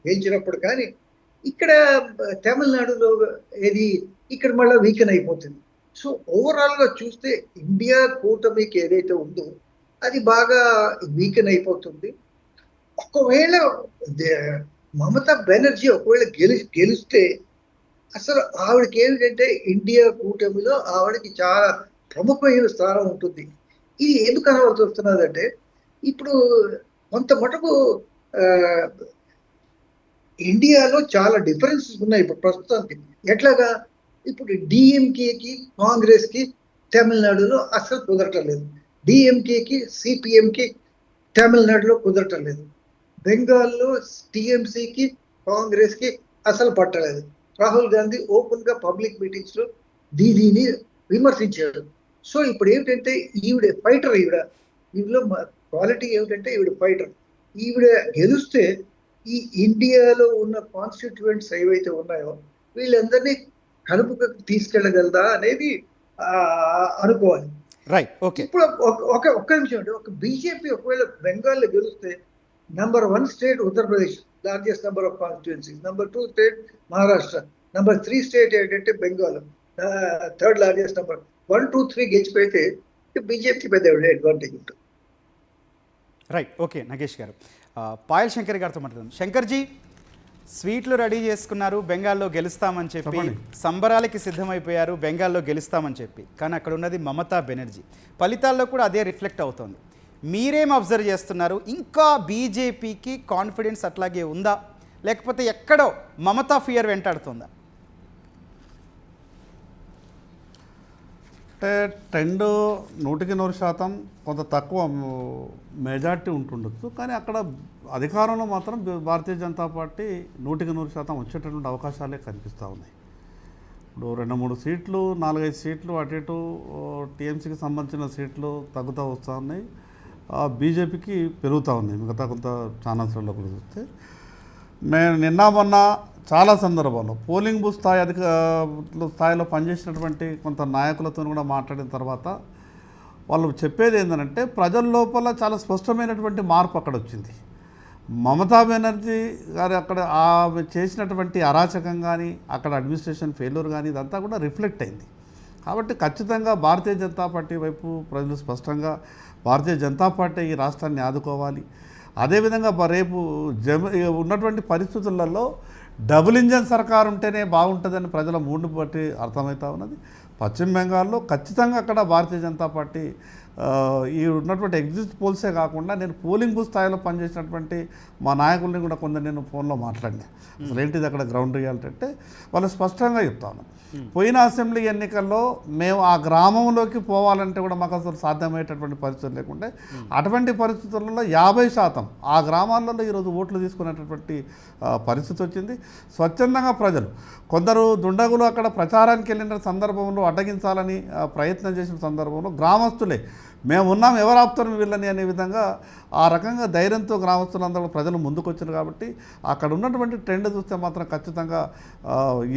గెలిచినప్పుడు కానీ ఇక్కడ తమిళనాడులో ఇక్కడ మళ్ళీ వీకెన్ అయిపోతుంది. సో ఓవరాల్ గా చూస్తే ఇండియా కూటమికి ఏదైతే ఉందో అది బాగా వీకెన్ అయిపోతుంది. ఒకవేళ మమతా బెనర్జీ ఒకవేళ గెలిస్తే అసలు ఆవిడకి ఏమిటంటే ఇండియా కూటమిలో ఆవిడకి చాలా ప్రముఖమైన స్థానం ఉంటుంది. ఇది ఎందుకు అనవలసి వస్తున్నదంటే ఇప్పుడు కొంత మటుకు ఇండియాలో చాలా డిఫరెన్సెస్ ఉన్నాయి ఇప్పుడు ప్రస్తుతానికి. ఎట్లాగా ఇప్పుడు డిఎంకేకి కాంగ్రెస్కి తమిళనాడులో అసలు కుదరటం లేదు, డిఎంకేకి సిపిఎంకి తమిళనాడులో కుదరటం లేదు, బెంగాల్లో టిఎంసికి కాంగ్రెస్కి అసలు పట్టలేదు. రాహుల్ గాంధీ ఓపెన్ గా పబ్లిక్ మీటింగ్స్ లో దీనిని విమర్శించాడు. సో ఇప్పుడు ఏమిటంటే ఈవిడ ఫైటర్, ఈవిడలో క్వాలిటీ ఏమిటంటే ఈవిడ ఫైటర్. ఈవిడ గెలిస్తే ఈ ఇండియాలో ఉన్న కాన్స్టిట్యూయెంట్స్ ఏవైతే ఉన్నాయో వీళ్ళందరినీ కలుపుకు తీసుకెళ్ళగలదా అనేది అనుకోవాలి. Right, okay. ఇప్పుడు ఒక్క నిమిషం అండి. ఒక బీజేపీ ఒకవేళ బెంగాల్లో గెలిస్తే number 1 state Uttar Pradesh, largest number of constituencies. Number 2 state Maharashtra. Number 3 state ఏంటంటే బెంగాల్, థర్డ్ లార్జెస్ట్ నెంబర్. 1, 2, 3 గెలిచిపోయితే బీజేపీకి పెద్ద అడ్వాంటేజ్ ఉంటుంది. Right, okay. నగేష్ గారు, పాయల్ శంకర్ గారితో మాట్లాడదాం. శంకర్జీ, స్వీట్లు రెడీ చేసుకున్నారు, బెంగాల్లో గెలుస్తామని చెప్పి సంబరాలకి సిద్ధమైపోయారు, బెంగాల్లో గెలుస్తామని చెప్పి. కానీ అక్కడ ఉన్నది మమతా బెనర్జీ. ఫలితాల్లో కూడా అదే రిఫ్లెక్ట్ అవుతోంది. మీరేం అబ్జర్వ్ చేస్తున్నారు? ఇంకా బీజేపీకి కాన్ఫిడెన్స్ అట్లాగే ఉందా, లేకపోతే ఎక్కడో మమతా ఫియర్ వెంటాడుతుందా? అంటే ట్రెండ్ 100% కొంత తక్కువ మెజార్టీ ఉంటుండొచ్చు, కానీ అక్కడ అధికారంలో మాత్రం భారతీయ జనతా పార్టీ 100% వచ్చేటటువంటి అవకాశాలే కనిపిస్తూ ఉన్నాయి. ఇప్పుడు 2-3 సీట్లు, 4-5 సీట్లు అటు ఇటు టీఎంసీకి సంబంధించిన సీట్లు తగ్గుతూ వస్తూ ఉన్నాయి. బీజేపీకి పెరుగుతూ ఉన్నాయి మిగతా కొంత ఛానల్స్లో కూడా చూస్తే. నేను నిన్న మొన్న చాలా సందర్భాల్లో పోలింగ్ బూత్ స్థాయిలో పనిచేసినటువంటి కొంత నాయకులతో కూడా మాట్లాడిన తర్వాత వాళ్ళు చెప్పేది ఏంటంటే ప్రజల లోపల చాలా స్పష్టమైనటువంటి మార్పు అక్కడ వచ్చింది. మమతా బెనర్జీ గారు అక్కడ ఆమె చేసినటువంటి అరాచకం కానీ అక్కడ అడ్మినిస్ట్రేషన్ ఫెయిల్యూర్ కానీ ఇదంతా కూడా రిఫ్లెక్ట్ అయింది. కాబట్టి ఖచ్చితంగా భారతీయ జనతా పార్టీ వైపు ప్రజలు స్పష్టంగా భారతీయ జనతా పార్టీ ఈ రాష్ట్రాన్ని ఆదుకోవాలి. అదేవిధంగా రేపు ఉన్నటువంటి పరిస్థితులలో డబుల్ ఇంజన్ సర్కారు ఉంటేనే బాగుంటుందని ప్రజల మూడు బట్టి అర్థమవుతా ఉన్నది. పశ్చిమ బెంగాల్లో ఖచ్చితంగా అక్కడ భారతీయ జనతా పార్టీ ఈ ఉన్నటువంటి ఎగ్జిట్ పోల్సే కాకుండా నేను పోలింగ్ బూత్ స్థాయిలో పనిచేసినటువంటి మా నాయకుల్ని కూడా కొందరు నేను ఫోన్లో మాట్లాడినా. అసలు ఏంటిది అక్కడ గ్రౌండ్ రియాలిటీ అంటే వాళ్ళు స్పష్టంగా చెప్తాను. పోయిన అసెంబ్లీ ఎన్నికల్లో మేము ఆ గ్రామంలోకి పోవాలంటే కూడా మాకు అసలు సాధ్యమయ్యేటటువంటి పరిస్థితులు లేకుంటే అటువంటి పరిస్థితులలో 50% ఆ గ్రామాలలో ఈరోజు ఓట్లు తీసుకునేటటువంటి పరిస్థితి వచ్చింది. స్వచ్ఛందంగా ప్రజలు కొందరు దుండగులు అక్కడ ప్రచారానికి వెళ్ళిన సందర్భంలో అడ్డగించాలని ప్రయత్నం చేసిన సందర్భంలో గ్రామస్తులే మేము ఉన్నాం ఎవరు ఆపుతారు వీళ్ళని అనే విధంగా ఆ రకంగా ధైర్యంతో గ్రామస్తులందరూ ప్రజలు ముందుకు వచ్చారు. కాబట్టి అక్కడ ఉన్నటువంటి ట్రెండ్ చూస్తే మాత్రం ఖచ్చితంగా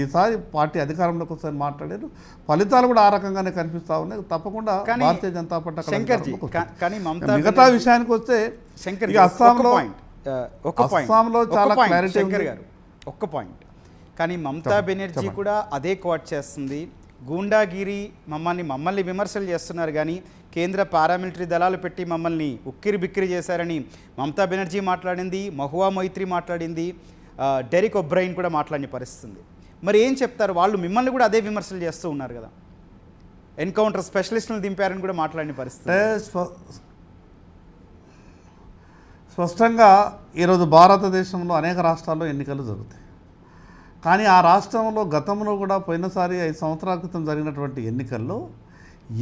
ఈసారి పార్టీ అధికారంలోకి వస్తారని మాట్లాడారు. ఫలితాలు కూడా ఆ రకంగానే కనిపిస్తూ ఉన్నాయి. తప్పకుండా భారతీయ జనతా పార్టీ మిగతా విషయానికి వస్తే అస్సాంలో చాలా క్లారిటీ గారు ఒక్క పాయింట్. కానీ మమతా బెనర్జీ కూడా అదే కోట్ చేస్తుంది. గూండాగిరి మమ్మల్ని విమర్శలు చేస్తున్నారు కానీ కేంద్ర పారామిలిటరీ దళాలు పెట్టి మమ్మల్ని ఉక్కిరి బిక్కిరి చేశారని మమతా బెనర్జీ మాట్లాడింది, మహువా మొయిత్రీ మాట్లాడింది, డెరిక్ ఒబ్రైన్ కూడా మాట్లాడిన పరిస్థితుంది. మరి ఏం చెప్తారు? వాళ్ళు మిమ్మల్ని కూడా అదే విమర్శలు చేస్తూ ఉన్నారు కదా, ఎన్కౌంటర్ స్పెషలిస్టులను దింపారని కూడా మాట్లాడిన పరిస్థితి. స్పష్టంగా ఈరోజు భారతదేశంలో అనేక రాష్ట్రాల్లో ఎన్నికలు జరుగుతాయి. కానీ ఆ రాష్ట్రంలో గతంలో కూడా పోయినసారి 5 సంవత్సరాల క్రితం జరిగినటువంటి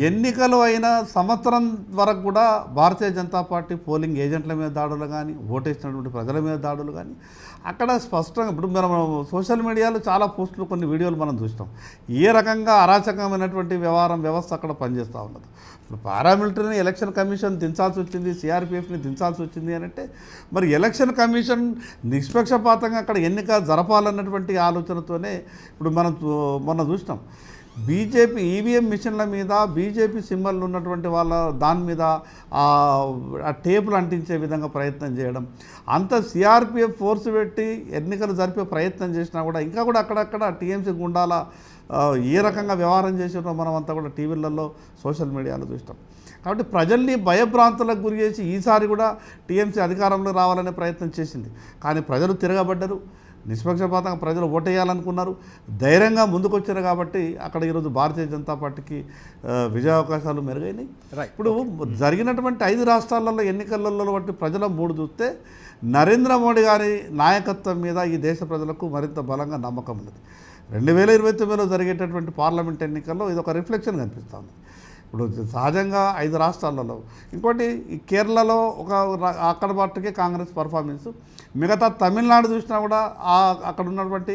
ఎన్నికలు అయిన సంవత్సరం వరకు కూడా భారతీయ జనతా పార్టీ పోలింగ్ ఏజెంట్ల మీద దాడులు కానీ ఓటేసినటువంటి ప్రజల మీద దాడులు కానీ అక్కడ స్పష్టంగా ఇప్పుడు మనం సోషల్ మీడియాలో చాలా పోస్టులు కొన్ని వీడియోలు మనం చూస్తాం. ఏ రకంగా అరాచకమైనటువంటి వ్యవస్థ అక్కడ పనిచేస్తూ ఉన్నది. ఇప్పుడు పారామిలిటరీని ఎలక్షన్ కమిషన్ దించాల్సి వచ్చింది, సిఆర్పిఎఫ్ని దించాల్సి వచ్చింది అని అంటే మరి ఎలక్షన్ కమిషన్ నిష్పక్షపాతంగా అక్కడ ఎన్నిక జరపాలన్నటువంటి ఆలోచనతోనే ఇప్పుడు మనం మొన్న చూసినాం. బీజేపీ ఈవీఎం మిషన్ల మీద బీజేపీ సింబల్ ఉన్నటువంటి వాళ్ళ దాని మీద ఆ టేపులు అంటించే విధంగా ప్రయత్నం చేయడం, అంత సిఆర్పిఎఫ్ ఫోర్స్ పెట్టి ఎన్నికలు జరిపే ప్రయత్నం చేసినా కూడా ఇంకా కూడా అక్కడక్కడ టీఎంసీ గుండాల ఏ రకంగా వ్యవహారం చేసినో మనం అంతా కూడా టీవీలలో సోషల్ మీడియాలో చూస్తాం. కాబట్టి ప్రజల్ని భయభ్రాంతులకు గురి చేసి ఈసారి కూడా టీఎంసీ అధికారంలో రావాలనే ప్రయత్నం చేసింది. కానీ ప్రజలు తిరగబడ్డారు, నిష్పక్షపాతంగా ప్రజలు ఓటేయాలనుకున్నారు, ధైర్యంగా ముందుకొచ్చారు. కాబట్టి అక్కడ ఈరోజు భారతీయ జనతా పార్టీకి విజయావకాశాలు మెరుగైనాయి. ఇప్పుడు జరిగినటువంటి 5 రాష్ట్రాలలో ఎన్నికలలో బట్టి ప్రజల మూడు చూస్తే నరేంద్ర మోడీ గారి నాయకత్వం మీద ఈ దేశ ప్రజలకు మరింత బలంగా నమ్మకం ఉన్నది. 2029లో జరిగేటటువంటి పార్లమెంట్ ఎన్నికల్లో ఇది ఒక రిఫ్లెక్షన్ కనిపిస్తుంది. ఇప్పుడు సహజంగా 5 రాష్ట్రాలలో, ఇంకోటి ఈ కేరళలో అక్కడ పార్టీకే కాంగ్రెస్ పర్ఫార్మెన్స్, మిగతా తమిళనాడు చూసినా కూడా అక్కడ ఉన్నటువంటి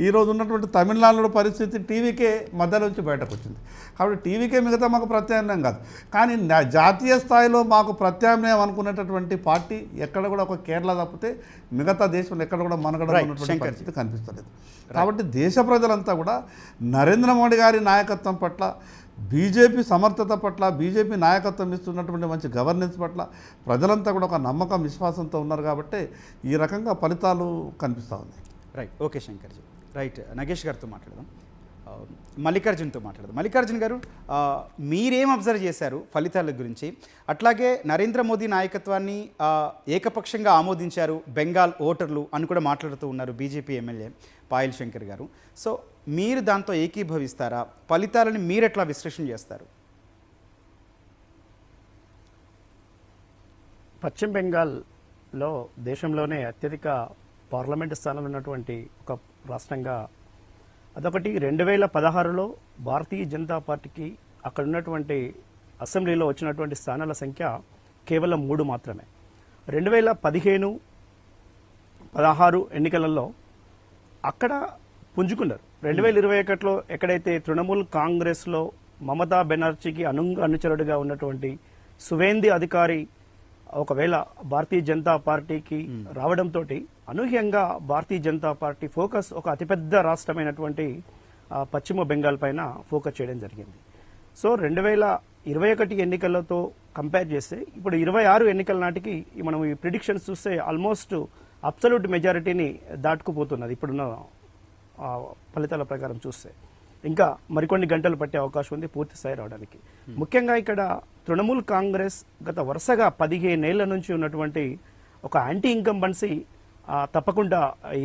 ఈరోజు ఉన్నటువంటి తమిళనాడులో పరిస్థితి టీవీకే మధ్యలో నుంచి బయటకు వచ్చింది. కాబట్టి టీవీకే మిగతా మాకు ప్రత్యామ్నాయం కాదు. కానీ జాతీయ స్థాయిలో మాకు ప్రత్యామ్నాయం అనుకునేటటువంటి పార్టీ ఎక్కడ కూడా ఒక కేరళ తప్పితే మిగతా దేశంలో ఎక్కడ కూడా మనగడ ఉన్నటువంటి పరిస్థితి కనిపిస్తలేదు. కాబట్టి దేశ ప్రజలంతా కూడా నరేంద్ర మోడీ గారి నాయకత్వం పట్ల, బీజేపీ సమర్థత పట్ల, బీజేపీ నాయకత్వం ఇస్తున్నటువంటి మంచి గవర్నెన్స్ పట్ల ప్రజలంతా కూడా ఒక నమ్మకం విశ్వాసంతో ఉన్నారు. కాబట్టి ఈ రకంగా ఫలితాలు కనిపిస్తూ ఉన్నాయి. Right, okay శంకర్జీ. రైట్, నగేష్ గారితో మాట్లాడదాం, మల్లికార్జున్తో మాట్లాడదాం. మల్లికార్జున్ గారు, మీరేం అబ్జర్వ్ చేశారు ఫలితాల గురించి? అట్లాగే నరేంద్ర మోదీ నాయకత్వాన్ని ఏకపక్షంగా ఆమోదించారు బెంగాల్ ఓటర్లు అని కూడా మాట్లాడుతూ ఉన్నారు బీజేపీ ఎమ్మెల్యే పాయల్ శంకర్ గారు. సో మీరు దాంతో ఏకీభవిస్తారా? ఫలితాలను మీరు ఎట్లా విశ్లేషణ చేస్తారు? పశ్చిమ బెంగాల్లో దేశంలోనే అత్యధిక పార్లమెంటు స్థానాలు ఉన్నటువంటి ఒక రాష్ట్రంగా అదొకటి. 2016లో భారతీయ జనతా పార్టీకి అక్కడ ఉన్నటువంటి అసెంబ్లీలో వచ్చినటువంటి స్థానాల సంఖ్య కేవలం 3 మాత్రమే. 2015, 16 ఎన్నికలలో అక్కడ పుంజుకున్నారు. 2021లో ఎక్కడైతే తృణమూల్ కాంగ్రెస్లో మమతా బెనర్జీకి అనుచరుడిగా ఉన్నటువంటి సువేంది అధికారి ఒకవేళ భారతీయ జనతా పార్టీకి రావడంతో అనూహ్యంగా భారతీయ జనతా పార్టీ ఫోకస్ ఒక అతిపెద్ద రాష్ట్రమైనటువంటి పశ్చిమ బెంగాల్ పైన ఫోకస్ చేయడం జరిగింది. సో 2021 ఎన్నికలతో కంపేర్ చేస్తే ఇప్పుడు 26 ఎన్నికల నాటికి మనం ఈ ప్రిడిక్షన్స్ చూస్తే ఆల్మోస్ట్ అబ్సల్యూట్ మెజారిటీని దాటుకుపోతున్నది ఇప్పుడున్న ఫలితాల ప్రకారం చూస్తే. ఇంకా మరికొన్ని గంటలు పట్టే అవకాశం ఉంది పూర్తి స్థాయి రావడానికి. ముఖ్యంగా ఇక్కడ తృణమూల్ కాంగ్రెస్ గత వరుసగా 15 ఏళ్ల నుంచి ఉన్నటువంటి ఒక యాంటీ ఇన్కంబెన్సీ తప్పకుండా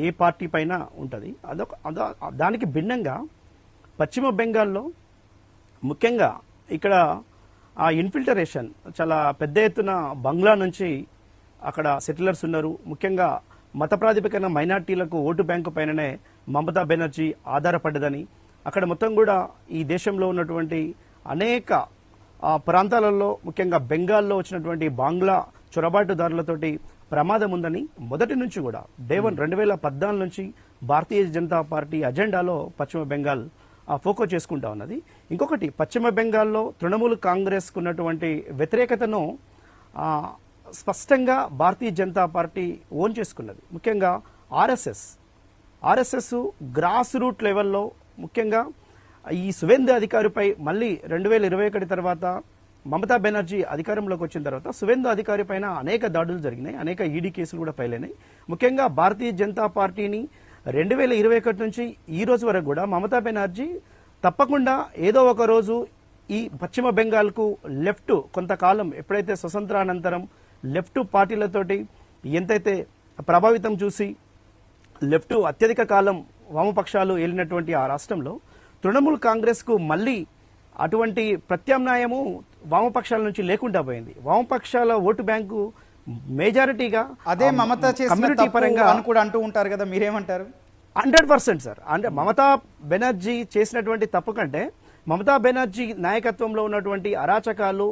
ఏ పార్టీ పైన ఉంటుంది. దానికి భిన్నంగా పశ్చిమ బెంగాల్లో ముఖ్యంగా ఇక్కడ ఆ ఇన్ఫిల్టరేషన్ చాలా పెద్ద ఎత్తున బంగ్లా నుంచి అక్కడ సెటిలర్స్ ఉన్నారు. ముఖ్యంగా మత ప్రాతిపదికన మైనార్టీలకు ఓటు బ్యాంకు పైననే మమతా బెనర్జీ ఆధారపడ్డదని, అక్కడ మొత్తం కూడా ఈ దేశంలో ఉన్నటువంటి అనేక ప్రాంతాలలో ముఖ్యంగా బెంగాల్లో వచ్చినటువంటి బంగ్లా చొరబాటుదారులతోటి ప్రమాదం ఉందని మొదటి నుంచి కూడా డే 1 2014 నుంచి భారతీయ జనతా పార్టీ అజెండాలో పశ్చిమ బెంగాల్ ఫోకస్ చేసుకుంటా ఉన్నది. ఇంకొకటి పశ్చిమ బెంగాల్లో తృణమూల్ కాంగ్రెస్కు ఉన్నటువంటి వ్యతిరేకతను స్పష్టంగా భారతీయ జనతా పార్టీ ఓన్ చేసుకున్నది. ముఖ్యంగా ఆర్ఎస్ఎస్ గ్రాస్ రూట్ లెవెల్లో ముఖ్యంగా ఈ సువేందు అధికారిపై మళ్ళీ 2021 తర్వాత మమతా బెనర్జీ అధికారంలోకి వచ్చిన తర్వాత సువేందు అధికారి పైన అనేక దాడులు జరిగినాయి, అనేక ఈడీ కేసులు కూడా ఫైల్ అయినాయి. ముఖ్యంగా భారతీయ జనతా పార్టీని 2021 నుంచి ఈ రోజు వరకు కూడా మమతా బెనర్జీ తప్పకుండా ఏదో ఒక రోజు ఈ పశ్చిమ బెంగాల్కు లెఫ్ట్ కొంతకాలం ఎప్పుడైతే స్వతంత్రానంతరం లెఫ్ట్ పార్టీలతోటి ఎంతైతే ప్రభావితం చూసి లెఫ్ట్ అత్యధిక కాలం వామపక్షాలు ఏలినటువంటి ఆ రాష్ట్రంలో తృణమూల్ కాంగ్రెస్కు మళ్ళీ అటువంటి ప్రత్యామ్నాయము వామపక్షాల నుంచి లేకుండా పోయింది. వామపక్షాల ఓటు బ్యాంకు మెజారిటీగా అదే మమతా చేసిన కమ్యూనిటీ పరంగా అని కూడా అంటూ ఉంటారు కదా, మీరేమంటారు? 100% సార్. అంటే మమతా బెనర్జీ చేసినటువంటి తప్పు కంటే మమతా బెనర్జీ నాయకత్వంలో ఉన్నటువంటి అరాచకాలు,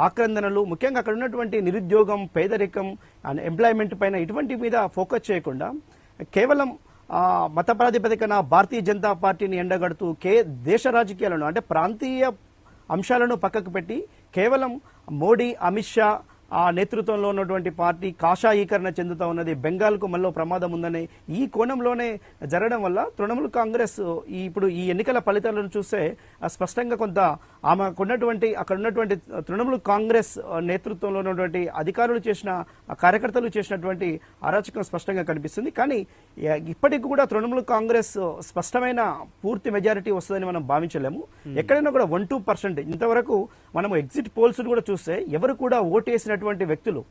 ఆక్రందనలు, ముఖ్యంగా అక్కడ ఉన్నటువంటి నిరుద్యోగం, పేదరికం, ఎంప్లాయ్మెంట్ పైన ఇటువంటి మీద ఫోకస్ చేయకుండా కేవలం మత ప్రాతిపదికన భారతీయ జనతా పార్టీని ఎండగడుతూ దేశ రాజకీయాలను అంటే ప్రాంతీయ అంశాలను పక్కకు పెట్టి కేవలం మోడీ, అమిత్ షా ఆ నేతృత్వంలో ఉన్నటువంటి పార్టీ కాషాయీకరణ చెందుతా ఉన్నది, బెంగాల్కు మళ్ళీ ప్రమాదం ఉందని ఈ కోణంలోనే జరగడం వల్ల తృణమూల్ కాంగ్రెస్ ఇప్పుడు ఈ ఎన్నికల ఫలితాలను చూస్తే స్పష్టంగా కొంత ఆమెకున్నటువంటి అక్కడ ఉన్నటువంటి తృణమూల్ కాంగ్రెస్ నేతృత్వంలో ఉన్నటువంటి అధికారులు చేసిన కార్యకర్తలు చేసినటువంటి అరాచకం స్పష్టంగా కనిపిస్తుంది. కానీ ఇప్పటికి కూడా తృణమూల్ కాంగ్రెస్ స్పష్టమైన పూర్తి మెజారిటీ వస్తుందని మనం భావించలేము. ఎక్కడైనా కూడా 1-2% ఇంతవరకు మనం ఎగ్జిట్ పోల్స్ కూడా చూస్తే ఎవరు కూడా ఓటేసినటువంటి వ్యక్తులు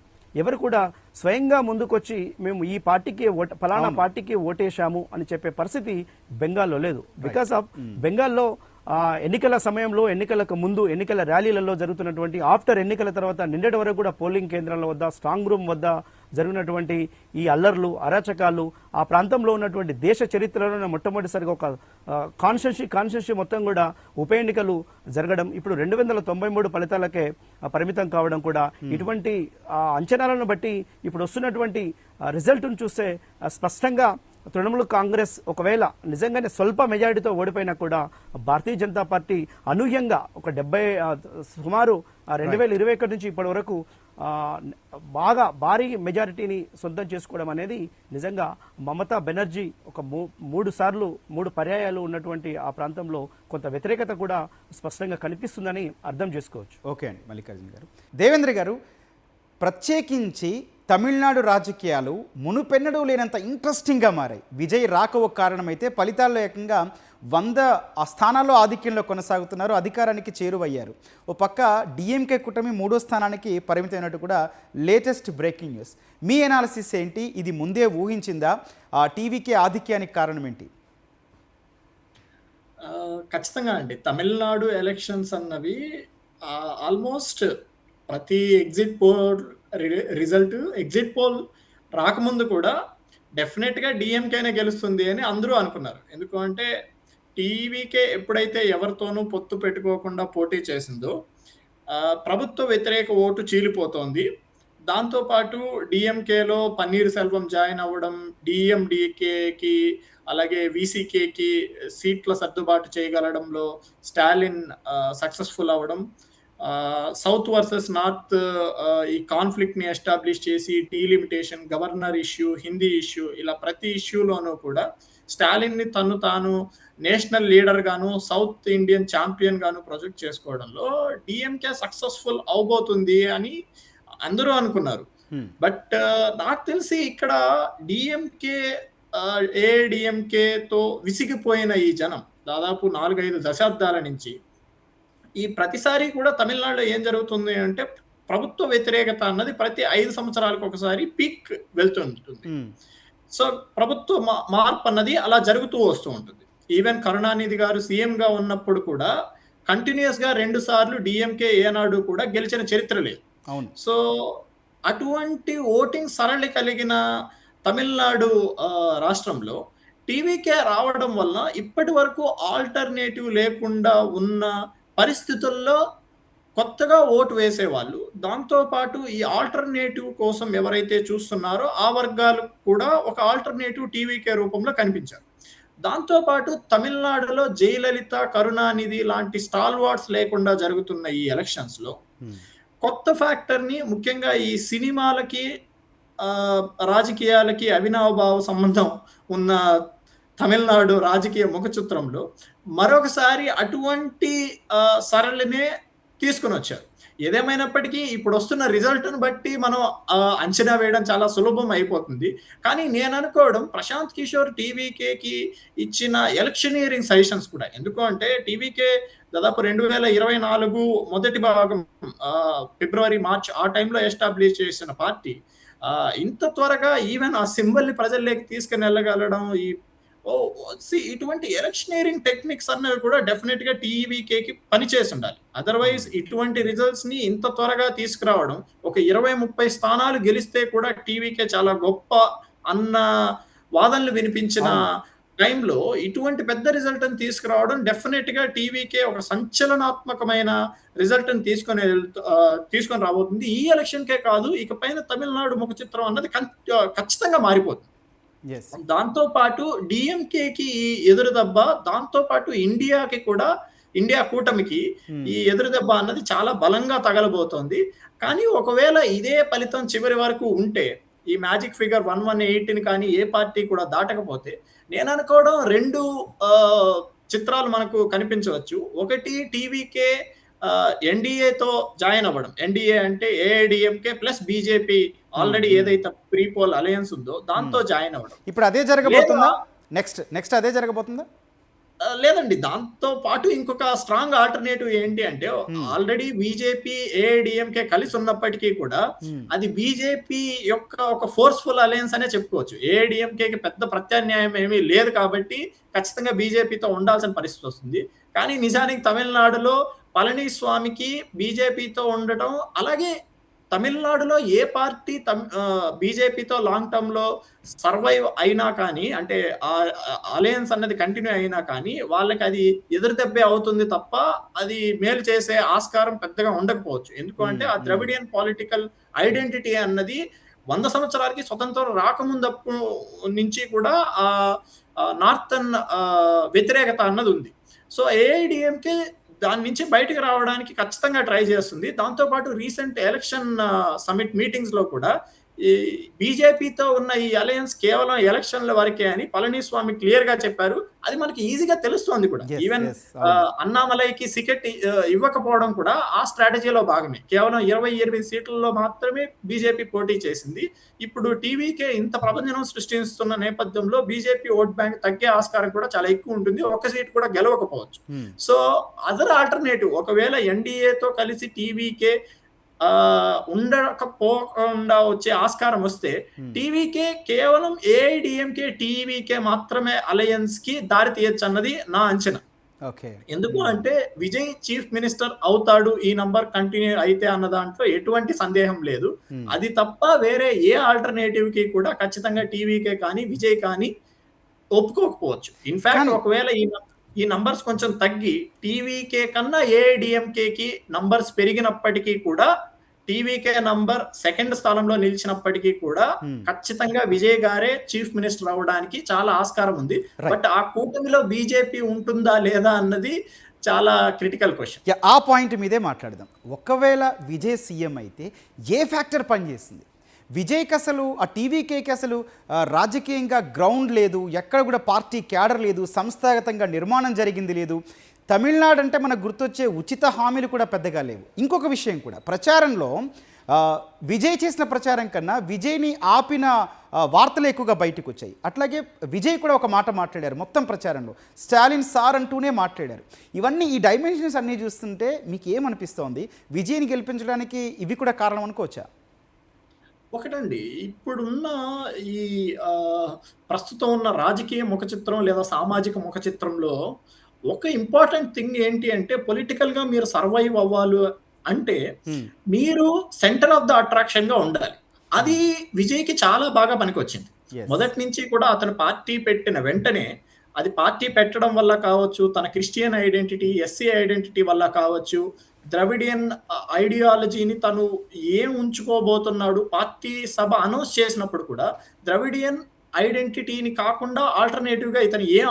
ఎవరు కూడా స్వయంగా ముందుకొచ్చి మేము ఈ పార్టీకి ఫలానా పార్టీకి ఓటేశాము అని చెప్పే పరిస్థితి బెంగాల్లో లేదు. బికాస్ ఆఫ్ బెంగాల్లో ఎన్నికల సమయంలో, ఎన్నికలకు ముందు, ఎన్నికల ర్యాలీలలో జరుగుతున్నటువంటి ఆఫ్టర్ ఎన్నికల తర్వాత నిన్నటి వరకు కూడా పోలింగ్ కేంద్రాల వద్ద, స్ట్రాంగ్ రూమ్ వద్ద జరిగినటువంటి ఈ అల్లర్లు, అరాచకాలు ఆ ప్రాంతంలో ఉన్నటువంటి దేశ చరిత్రలోనే మొట్టమొదటిసారిగా ఒక కాన్స్టిట్యూన్సీ మొత్తం కూడా ఉప ఎన్నికలు జరగడం, ఇప్పుడు 293 ఫలితాలకే పరిమితం కావడం కూడా ఇటువంటి అంచనాలను బట్టి ఇప్పుడు వస్తున్నటువంటి రిజల్ట్ను చూస్తే స్పష్టంగా తృణమూల్ కాంగ్రెస్ ఒకవేళ నిజంగానే స్వల్ప మెజారిటీతో ఓడిపోయినా కూడా భారతీయ జనతా పార్టీ అనూహ్యంగా ఒక సుమారు 2021 నుంచి ఇప్పటి వరకు బాగా భారీ మెజారిటీని సొంతం చేసుకోవడం అనేది నిజంగా మమతా బెనర్జీ ఒక 3 పర్యాయాలు ఉన్నటువంటి ఆ ప్రాంతంలో కొంత వ్యతిరేకత కూడా స్పష్టంగా కనిపిస్తుందని అర్థం చేసుకోవచ్చు. ఓకే అండి మల్లికార్జున గారు. దేవేంద్ర గారు, ప్రత్యేకించి తమిళనాడు రాజకీయాలు మునుపెన్నడూ లేనంత ఇంట్రెస్టింగ్గా మారాయి. విజయ్ రాక ఒక కారణమైతే ఫలితాల్లో ఏకంగా 100 స్థానాల్లో ఆధిక్యంలో కొనసాగుతున్నారు, అధికారానికి చేరువయ్యారు. ఓ పక్క డిఎంకే కూటమి 3వ స్థానానికి పరిమితమైనట్టు కూడా లేటెస్ట్ బ్రేకింగ్ న్యూస్. మీ ఎనాలిసిస్ ఏంటి? ఇది ముందే ఊహించిందా? టీవీకే ఆధిక్యానికి కారణం ఏంటి? ఖచ్చితంగా అండి. తమిళనాడు ఎలక్షన్స్ అన్నవి ఆల్మోస్ట్ ప్రతి ఎగ్జిట్ పోల్ ఎగ్జిట్ పోల్ రాకముందు కూడా డెఫినెట్గా డిఎంకేనే గెలుస్తుంది అని అందరూ అనుకున్నారు. ఎందుకంటే టీవీకే ఎప్పుడైతే ఎవరితోనూ పొత్తు పెట్టుకోకుండా పోటీ చేసిందో ప్రభుత్వ వ్యతిరేక ఓటు చీలిపోతోంది. దాంతోపాటు డిఎంకేలో పన్నీర్ సెల్వం జాయిన్ అవ్వడం, డిఎండికేకి అలాగే వీసీకేకి సీట్ల సర్దుబాటు చేయగలడంలో స్టాలిన్ సక్సెస్ఫుల్ అవ్వడం, సౌత్ వర్సెస్ నార్త్ ఈ కాన్ఫ్లిక్ట్ని ఎస్టాబ్లిష్ చేసి delimitation, governor issue, Hindi issue, ఇలా ప్రతి ఇష్యూలోనూ కూడా స్టాలిన్ని తాను నేషనల్ లీడర్ గాను, సౌత్ ఇండియన్ ఛాంపియన్ గాను ప్రొజెక్ట్ చేసుకోవడంలో డిఎంకే సక్సెస్ఫుల్ అవబోతుంది అని అందరూ అనుకున్నారు. బట్ నాకు తెలిసి ఇక్కడ డిఎంకే ఏఐడిఎంకేతో విసిగిపోయిన ఈ జనం దాదాపు 4-5 దశాబ్దాల నుంచి ఈ ప్రతిసారి కూడా తమిళనాడులో ఏం జరుగుతుంది అంటే ప్రభుత్వ వ్యతిరేకత అన్నది ప్రతి 5 సంవత్సరాలకు ఒకసారి పీక్ వెళ్తుంటుంది. సో ప్రభుత్వ మార్పు అన్నది అలా జరుగుతూ వస్తూ ఉంటుంది. ఈవెన్ కరుణానిధి గారు సీఎంగా ఉన్నప్పుడు కూడా కంటిన్యూస్గా 2 సార్లు డిఎంకే ఏనాడు కూడా గెలిచిన చరిత్ర లేదు. అవును. సో అటువంటి ఓటింగ్ సరళి కలిగిన తమిళనాడు రాష్ట్రంలో టీవీకే రావడం వల్ల ఇప్పటి వరకు ఆల్టర్నేటివ్ లేకుండా ఉన్న పరిస్థితుల్లో కొత్తగా ఓటు వేసేవాళ్ళు, దాంతోపాటు ఈ ఆల్టర్నేటివ్ కోసం ఎవరైతే చూస్తున్నారో ఆ వర్గాలు కూడా ఒక ఆల్టర్నేటివ్ టీవీకే రూపంలో కనిపించారు. దాంతోపాటు తమిళనాడులో జయలలిత, కరుణానిధి లాంటి స్టాల్వార్డ్స్ లేకుండా జరుగుతున్న ఈ ఎలక్షన్స్లో కొత్త ఫ్యాక్టర్ని, ముఖ్యంగా ఈ సినిమాలకి రాజకీయాలకి అవినాభావ సంబంధం ఉన్న తమిళనాడు రాజకీయ ముఖచిత్రంలో మరొకసారి అటువంటి సరళినే తీసుకుని వచ్చారు. ఏదేమైనప్పటికీ ఇప్పుడు వస్తున్న రిజల్ట్ను బట్టి మనం అంచనా వేయడం చాలా సులభం అయిపోతుంది. కానీ నేను అనుకోవడం ప్రశాంత్ కిషోర్ టీవీకేకి ఇచ్చిన ఎలక్షనీరింగ్ సజెషన్స్ కూడా, ఎందుకు అంటే టీవీకే దాదాపు 2024 మొదటి భాగం ఫిబ్రవరి, మార్చ్ ఆ టైంలో ఎస్టాబ్లిష్ చేసిన పార్టీ ఇంత త్వరగా ఈవెన్ ఆ సింబల్ని ప్రజల్లోకి తీసుకుని వెళ్ళగలడం, ఇటువంటి ఎలక్షనీరింగ్ టెక్నిక్స్ అన్నవి కూడా డెఫినెట్ గా టీవీకేకి పనిచేసి ఉండాలి. అదర్వైజ్ ఇటువంటి రిజల్ట్స్ ని ఇంత త్వరగా తీసుకురావడం, ఒక 20-30 స్థానాలు గెలిస్తే కూడా టీవీకే చాలా గొప్ప అన్న వాదనలు వినిపించిన టైంలో ఇటువంటి పెద్ద రిజల్ట్ ని తీసుకురావడం డెఫినెట్ గా టీవీకే ఒక సంచలనాత్మకమైన రిజల్ట్ ని తీసుకొని రాబోతుంది. ఈ ఎలక్షన్ కే కాదు, ఇకపైన తమిళనాడు ముఖ చిత్రం అన్నది ఖచ్చితంగా మారిపోతుంది. దాంతో పాటు డిఎంకేకి ఈ ఎదురు దెబ్బ, దాంతో పాటు ఇండియాకి కూడా, ఇండియా కూటమికి ఈ ఎదురు దెబ్బ అన్నది చాలా బలంగా తగలబోతోంది. కానీ ఒకవేళ ఇదే ఫలితం చివరి వరకు ఉంటే, ఈ మ్యాజిక్ ఫిగర్ 118ని కానీ ఏ పార్టీ కూడా దాటకపోతే, నేను అనుకోవడం 2 చిత్రాలు మనకు కనిపించవచ్చు. ఒకటి టీవీకే ఎన్డీఏతో జాయిన్ అవ్వడం, ఎన్డీఏ అంటే ఏఐడిఎంకే ప్లస్ బీజేపీ ఆల్రెడీ ఏదైతే ప్రీ పోల్ అలయన్స్ ఉందో దాంతో జాయిన్ అవ్వడం. ఇప్పుడు అదే జరగబోతుందా? నెక్స్ట్ అదే జరగబోతుందా? లేదండి, దాంతో పాటు ఇంకొక స్ట్రాంగ్ ఆల్టర్నేటివ్ ఏంటి అంటే, ఆల్రెడీ బీజేపీ ఏఐడిఎంకే కలిసి ఉన్నప్పటికీ కూడా అది బీజేపీ యొక్క ఒక ఫోర్స్ఫుల్ అలయన్స్ అనే చెప్పుకోవచ్చు. ఏఐడిఎంకేకి పెద్ద ప్రత్యామ్నాయం ఏమీ లేదు కాబట్టి ఖచ్చితంగా బీజేపీతో ఉండాల్సిన పరిస్థితి వస్తుంది. కానీ నిజానికి తమిళనాడులో పళనిస్వామికి బీజేపీతో ఉండటం, అలాగే తమిళనాడులో ఏ పార్టీ బీజేపీతో లాంగ్ టర్మ్ లో సర్వైవ్ అయినా కానీ, అంటే అలయన్స్ అన్నది కంటిన్యూ అయినా కానీ వాళ్ళకి అది ఎదురు దెబ్బే అవుతుంది తప్ప అది మేలు చేసే ఆస్కారం పెద్దగా ఉండకపోవచ్చు. ఎందుకంటే ఆ ద్రవిడియన్ పొలిటికల్ ఐడెంటిటీ అన్నది 100 సంవత్సరాలకి స్వతంత్రం రాకముందప్పుడు నుంచి కూడా ఆ నార్థన్ వ్యతిరేకత అన్నది ఉంది. సో ఏఐడిఎంకే దాని నుంచి బయటకు రావడానికి ఖచ్చితంగా ట్రై చేస్తుంది. దాంతోపాటు రీసెంట్ ఎలక్షన్ సమిట్ మీటింగ్స్ లో కూడా ఈ బీజేపీతో ఉన్న ఈ అలయన్స్ కేవలం ఎలక్షన్ల వరకే అని పళనిస్వామి క్లియర్ గా చెప్పారు. అది మనకి ఈజీగా తెలుస్తోంది కూడా. ఈవెన్ అన్నామలైకి సికెట్ ఇవ్వకపోవడం కూడా ఆ స్ట్రాటజీలో భాగమే. కేవలం 28 సీట్లలో మాత్రమే బీజేపీ పోటీ చేసింది. ఇప్పుడు టీవీకే ఇంత ప్రపంచం సృష్టిస్తున్న నేపథ్యంలో బీజేపీ ఓట్ బ్యాంక్ తగ్గే ఆస్కారం కూడా చాలా ఎక్కువ ఉంటుంది. ఒక సీట్ కూడా గెలవకపోవచ్చు. సో అదర్ ఆల్టర్నేటివ్, ఒకవేళ ఎన్డీఏతో కలిసి టీవీకే ఉండకపోకుండా వచ్చే ఆస్కారం వస్తే టీవీకే కేవలం ఏఐడిఎంకే టీవీకే మాత్రమే అలయన్స్ కి దారి తీయచ్చు అన్నది నా అంచనా. ఎందుకు అంటే విజయ్ చీఫ్ మినిస్టర్ అవుతాడు ఈ నంబర్ కంటిన్యూ అయితే అన్న దాంట్లో ఎటువంటి సందేహం లేదు. అది తప్ప వేరే ఏ ఆల్టర్నేటివ్ కి కూడా ఖచ్చితంగా టీవీకే కానీ విజయ్ కానీ ఒప్పుకోకపోవచ్చు. ఇన్ఫాక్ట్ ఒకవేళ ఈ నంబర్స్ కొంచెం తగ్గి టీవీకే కన్నా ఏఐడిఎంకేకి నంబర్స్ పెరిగినప్పటికీ కూడా, టీవీకే నంబర్ సెకండ్ స్థానంలో నిలిచినప్పటికీ కూడా ఖచ్చితంగా విజయ్ గారే చీఫ్ మినిస్టర్ అవ్వడానికి చాలా ఆస్కారం ఉంది. బట్ ఆ కూటమిలో బీజేపీ ఉంటుందా లేదా అన్నది చాలా క్రిటికల్ క్వశ్చన్. ఆ పాయింట్ మీదే మాట్లాడదాం. ఒకవేళ విజయ్ సీఎం అయితే ఏ ఫ్యాక్టర్ పనిచేస్తుంది? విజయ్కి అసలు ఆ టీవీకేకి అసలు రాజకీయంగా గ్రౌండ్ లేదు, ఎక్కడ కూడా పార్టీ క్యాడర్ లేదు, సంస్థాగతంగా నిర్మాణం జరిగింది లేదు. తమిళనాడు అంటే మనకు గుర్తొచ్చే ఉచిత హామీలు కూడా పెద్దగా లేవు. ఇంకొక విషయం కూడా, ప్రచారంలో విజయ్ చేసిన ప్రచారం కన్నా విజయ్ని ఆపిన వార్తలు ఎక్కువగా బయటకు వచ్చాయి. అట్లాగే విజయ్ కూడా ఒక మాట మాట్లాడారు మొత్తం ప్రచారంలో, స్టాలిన్ సార్ అంటూనే మాట్లాడారు. ఇవన్నీ ఈ డైమెన్షన్స్ అన్నీ చూస్తుంటే మీకు ఏమనిపిస్తోంది? విజయ్ని గెలిపించడానికి ఇవి కూడా కారణం అనుకోవచ్చా? ఒకటండి, ఇప్పుడున్న ఈ ప్రస్తుతం ఉన్న రాజకీయ ముఖ చిత్రం లేదా సామాజిక ముఖ చిత్రంలో ఒక ఇంపార్టెంట్ థింగ్ ఏంటి అంటే, పొలిటికల్గా మీరు సర్వైవ్ అవ్వాలి అంటే మీరు సెంటర్ ఆఫ్ ద అట్రాక్షన్ గా ఉండాలి. అది విజయ్కి చాలా బాగా పనికొచ్చింది. మొదటి నుంచి కూడా అతను పార్టీ పెట్టిన వెంటనే, అది పార్టీ పెట్టడం వల్ల కావచ్చు, తన క్రిస్టియన్ ఐడెంటిటీ, ఎస్సీ ఐడెంటిటీ వల్ల కావచ్చు, ద్రవిడియన్ ఐడియాలజీని తను ఏం ఉంచుకోబోతున్నాడు, పార్టీ సభ అనౌన్స్ చేసినప్పుడు కూడా ద్రవిడియన్ ఐడెంటిటీని కాకుండా ఆల్టర్నేటివ్గా ఇతను ఏం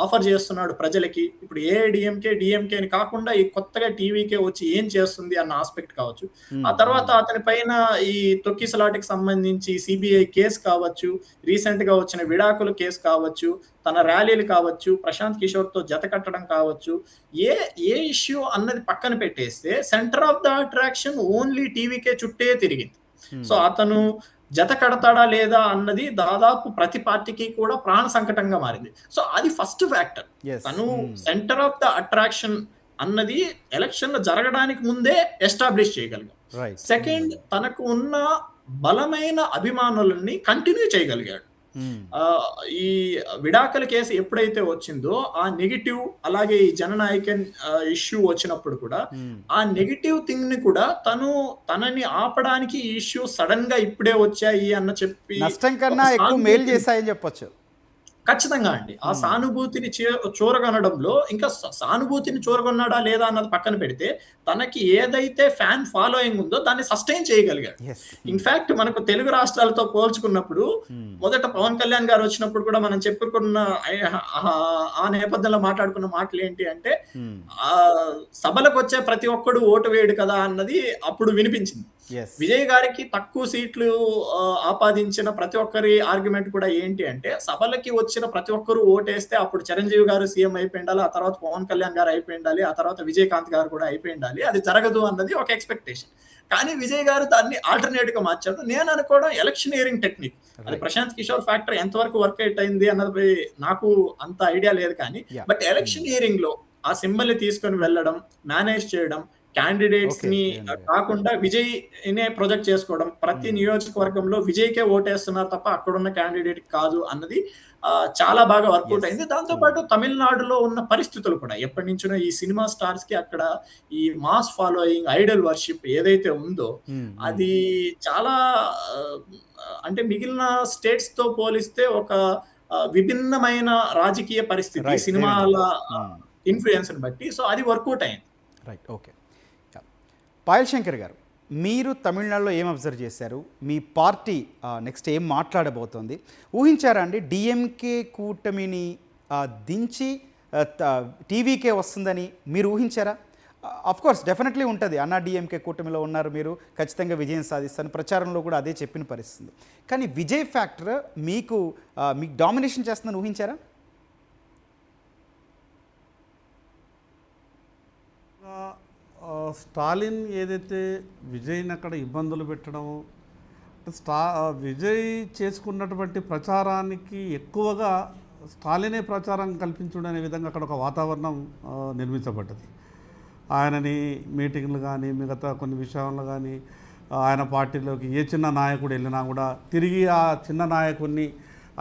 ఆఫర్ చేస్తున్నాడు ప్రజలకి, ఇప్పుడు ఏఐడిఎంకే డిఎంకేని కాకుండా ఈ కొత్తగా టీవీకే వచ్చి ఏం చేస్తుంది అన్న ఆస్పెక్ట్ కావచ్చు. ఆ తర్వాత అతని పైన ఈ తొక్కిసలాటకి సంబంధించి సిబిఐ కేసు కావచ్చు, రీసెంట్ గా వచ్చిన విడాకుల కేసు కావచ్చు, తన ర్యాలీలు కావచ్చు, ప్రశాంత్ కిషోర్ తో జత కట్టడం కావచ్చు, ఏ ఇష్యూ అన్నది పక్కన పెట్టేస్తే centre of the attraction only TVK చుట్టే తిరిగింది. సో అతను జత కడతాడా లేదా అన్నది దాదాపు ప్రతి పార్టీకి కూడా ప్రాణ సంకటంగా మారింది. సో అది ఫస్ట్ ఫ్యాక్టర్. తను సెంటర్ ఆఫ్ ద అట్రాక్షన్ అన్నది ఎలక్షన్ జరగడానికి ముందే ఎస్టాబ్లిష్ చేయగలిగాడు. సెకండ్, తనకు ఉన్న బలమైన అభిమానులని కంటిన్యూ చేయగలిగాడు. ఈ విడాకుల కేసు ఎప్పుడైతే వచ్చిందో ఆ నెగిటివ్, అలాగే ఈ జననాయకన్ ఇష్యూ వచ్చినప్పుడు కూడా ఆ నెగిటివ్ థింగ్ ని కూడా తనని ఆపడానికి ఈ ఇష్యూ సడన్ గా ఇప్పుడే వచ్చాయి అన్న చెప్పి నష్టం కన్నా ఎక్కువ మేలు చేశాయని చెప్పొచ్చు. ఖచ్చితంగా అండి. ఆ సానుభూతిని చూరగొనడంలో, ఇంకా సానుభూతిని చూరగొన్నాడా లేదా అన్నది పక్కన పెడితే, తనకి ఏదైతే ఫ్యాన్ ఫాలోయింగ్ ఉందో దాన్ని సస్టైన్ చేయగలిగాడు. ఇన్ఫాక్ట్ మనకు తెలుగు రాష్ట్రాలతో పోల్చుకున్నప్పుడు, మొదట పవన్ కళ్యాణ్ గారు వచ్చినప్పుడు కూడా మనం చెప్పుకున్న ఆ నేపథ్యంలో మాట్లాడుకున్న మాటలు ఏంటి అంటే, సభలకు వచ్చే ప్రతి ఒక్కడు ఓటు వేయడు కదా అన్నది అప్పుడు వినిపించింది. విజయ్ గారికి తక్కువ సీట్లు ఆపాదించిన ప్రతి ఒక్కరి ఆర్గ్యుమెంట్ కూడా ఏంటి అంటే, సభలకి వచ్చిన ప్రతి ఒక్కరు ఓటేస్తే అప్పుడు చిరంజీవి గారు సీఎం అయిపోయిండాలి, ఆ తర్వాత పవన్ కళ్యాణ్ గారు అయిపోయిండాలి, ఆ తర్వాత విజయకాంత్ గారు కూడా అయిపోయిండాలి. అది జరగదు అన్నది ఒక ఎక్స్పెక్టేషన్. కానీ విజయ్ గారు దాన్ని ఆల్టర్నేటివ్ గా మార్చారు. నేను అనుకోవడం ఎలక్షనియరింగ్ టెక్నిక్. అది ప్రశాంత్ కిషోర్ ఫ్యాక్టర్ ఎంతవరకు వర్కౌట్ అయింది అన్నది నాకు అంత ఐడియా లేదు, కానీ బట్ ఎలక్షనియరింగ్ లో ఆ సింబల్ ని తీసుకొని వెళ్ళడం, మేనేజ్ చేయడం, క్యాండిడేట్స్ ని కాకుండా విజయ్ నే ప్రొజెక్ట్ చేసుకోవడం, ప్రతి నియోజకవర్గంలో విజయ్కే ఓటేస్తున్నారు తప్ప అక్కడున్న క్యాండిడేట్ కాదు అన్నది చాలా బాగా వర్కౌట్ అయింది. దాంతో పాటు తమిళనాడులో ఉన్న పరిస్థితులు కూడా, ఎప్పటి నుంచో ఈ సినిమా స్టార్స్ కి అక్కడ ఈ మాస్ ఫాలోయింగ్, ఐడల్ వర్షిప్ ఏదైతే ఉందో అది చాలా, అంటే మిగిలిన స్టేట్స్ తో పోలిస్తే ఒక విభిన్నమైన రాజకీయ పరిస్థితి సినిమాల ఇన్ఫ్లుయెన్స్ ని బట్టి. సో అది వర్కౌట్ అయింది. Right, okay. పాయల్ శంకర్ గారు, మీరు తమిళనాడులో ఏం అబ్జర్వ్ చేశారు? మీ పార్టీ నెక్స్ట్ ఏం మాట్లాడబోతోంది? ఊహించారా అండి డిఎంకే కూటమిని దించి టీవీకే వస్తుందని మీరు ఊహించారా? కోర్స్ డెఫినెట్లీ ఉంటుంది, అన్నా డిఎంకే కూటమిలో ఉన్నారు మీరు, ఖచ్చితంగా విజయం సాధిస్తాను, ప్రచారంలో కూడా అదే చెప్పిన పరిస్థితి. కానీ విజయ్ ఫ్యాక్టర్ మీకు డామినేషన్ చేస్తుందని ఊహించారా? స్టాలిన్ ఏదైతే విజయ్ని అక్కడ ఇబ్బందులు పెట్టడము, విజయ్ చేసుకున్నటువంటి ప్రచారానికి ఎక్కువగా స్టాలినే ప్రచారం కల్పించడం అనే విధంగా అక్కడ ఒక వాతావరణం నిర్మించబడ్డది. ఆయనని మీటింగ్లు కానీ మిగతా కొన్ని విషయాల్లో కానీ, ఆయన పార్టీలోకి ఏ చిన్న నాయకుడు వెళ్ళినా కూడా తిరిగి ఆ చిన్న నాయకుడిని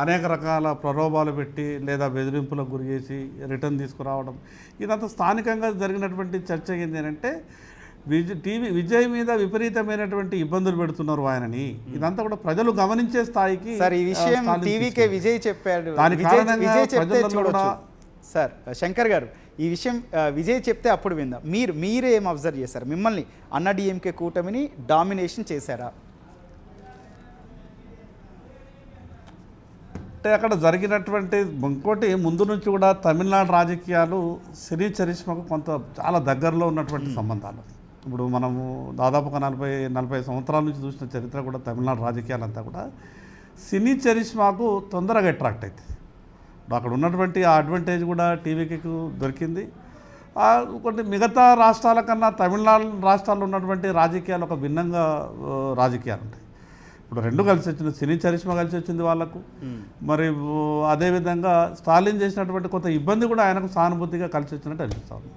అనేక రకాల ప్రలోభాలు పెట్టి లేదా బెదిరింపులకు గురి చేసి రిటర్న్ తీసుకురావడం, ఇదంతా స్థానికంగా జరిగినటువంటి చర్చ ఏంటి అంటే, విజయ్ మీద విపరీతమైనటువంటి ఇబ్బందులు పెడుతున్నారు ఆయనని. ఇదంతా కూడా ప్రజలు గమనించే స్థాయికి ఈ విషయం టీవీకే విజయ్ చెప్పాడు. సార్ శంకర్ గారు, ఈ విషయం విజయ్ చెప్తే అప్పుడు విందాం. మీరేం అబ్జర్వ్ చేశారు? మిమ్మల్ని అన్నా డిఎంకే కూటమిని డామినేషన్ చేశారా? అంటే అక్కడ జరిగినటువంటి ఇంకోటి ముందు నుంచి కూడా తమిళనాడు రాజకీయాలు సినీ చరిష్మకు కొంత చాలా దగ్గరలో ఉన్నటువంటి సంబంధాలు. ఇప్పుడు మనము దాదాపుగా 40 సంవత్సరాల నుంచి చూసిన చరిత్ర కూడా తమిళనాడు రాజకీయాలంతా కూడా సినీ చరిష్మాకు తొందరగా అట్రాక్ట్ అవుతుంది. అక్కడ ఉన్నటువంటి ఆ అడ్వాంటేజ్ కూడా టీవీకి దొరికింది. కొన్ని మిగతా రాష్ట్రాల కన్నా తమిళనాడు రాష్ట్రాల్లో ఉన్నటువంటి రాజకీయాలు ఒక భిన్నంగా రాజకీయాలు ఉంటాయి. ఇప్పుడు రెండు కలిసి వచ్చింది, సినీ చరిష్మా కలిసి వచ్చింది వాళ్ళకు. మరి అదేవిధంగా స్టాలిన్ చేసినటువంటి కొంత ఇబ్బంది కూడా ఆయనకు సానుభూతిగా కలిసి వచ్చినట్టు అనిపిస్తుంది.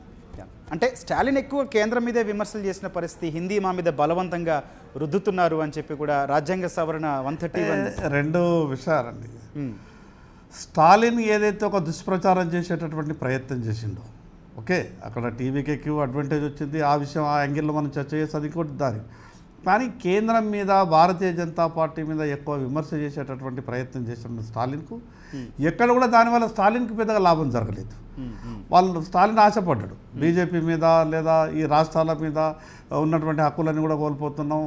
అంటే స్టాలిన్ ఎక్కువ కేంద్రం మీదే విమర్శలు చేసిన పరిస్థితి, హిందీ మా మీద బలవంతంగా రుద్దుతున్నారు అని చెప్పి కూడా రాజ్యాంగ సవరణ 131 రెండు విషయాలండి. స్టాలిన్ ఏదైతే ఒక దుష్ప్రచారం చేసేటటువంటి ప్రయత్నం చేసిండో, ఓకే, అక్కడ టీవీకి ఎక్కువ అడ్వాంటేజ్ వచ్చింది, ఆ విషయం ఆ యాంగిల్లో మనం చర్చ చేసి అది కూడా దారి. కానీ కేంద్రం మీద భారతీయ జనతా పార్టీ మీద ఎక్కువ విమర్శ చేసేటటువంటి ప్రయత్నం చేసిన స్టాలిన్కు ఎక్కడ కూడా దానివల్ల స్టాలిన్కి పెద్దగా లాభం జరగలేదు. వాళ్ళు స్టాలిన్ ఆశపడ్డాడు బీజేపీ మీద లేదా ఈ రాష్ట్రాల మీద ఉన్నటువంటి హక్కులన్నీ కూడా కోల్పోతున్నాం,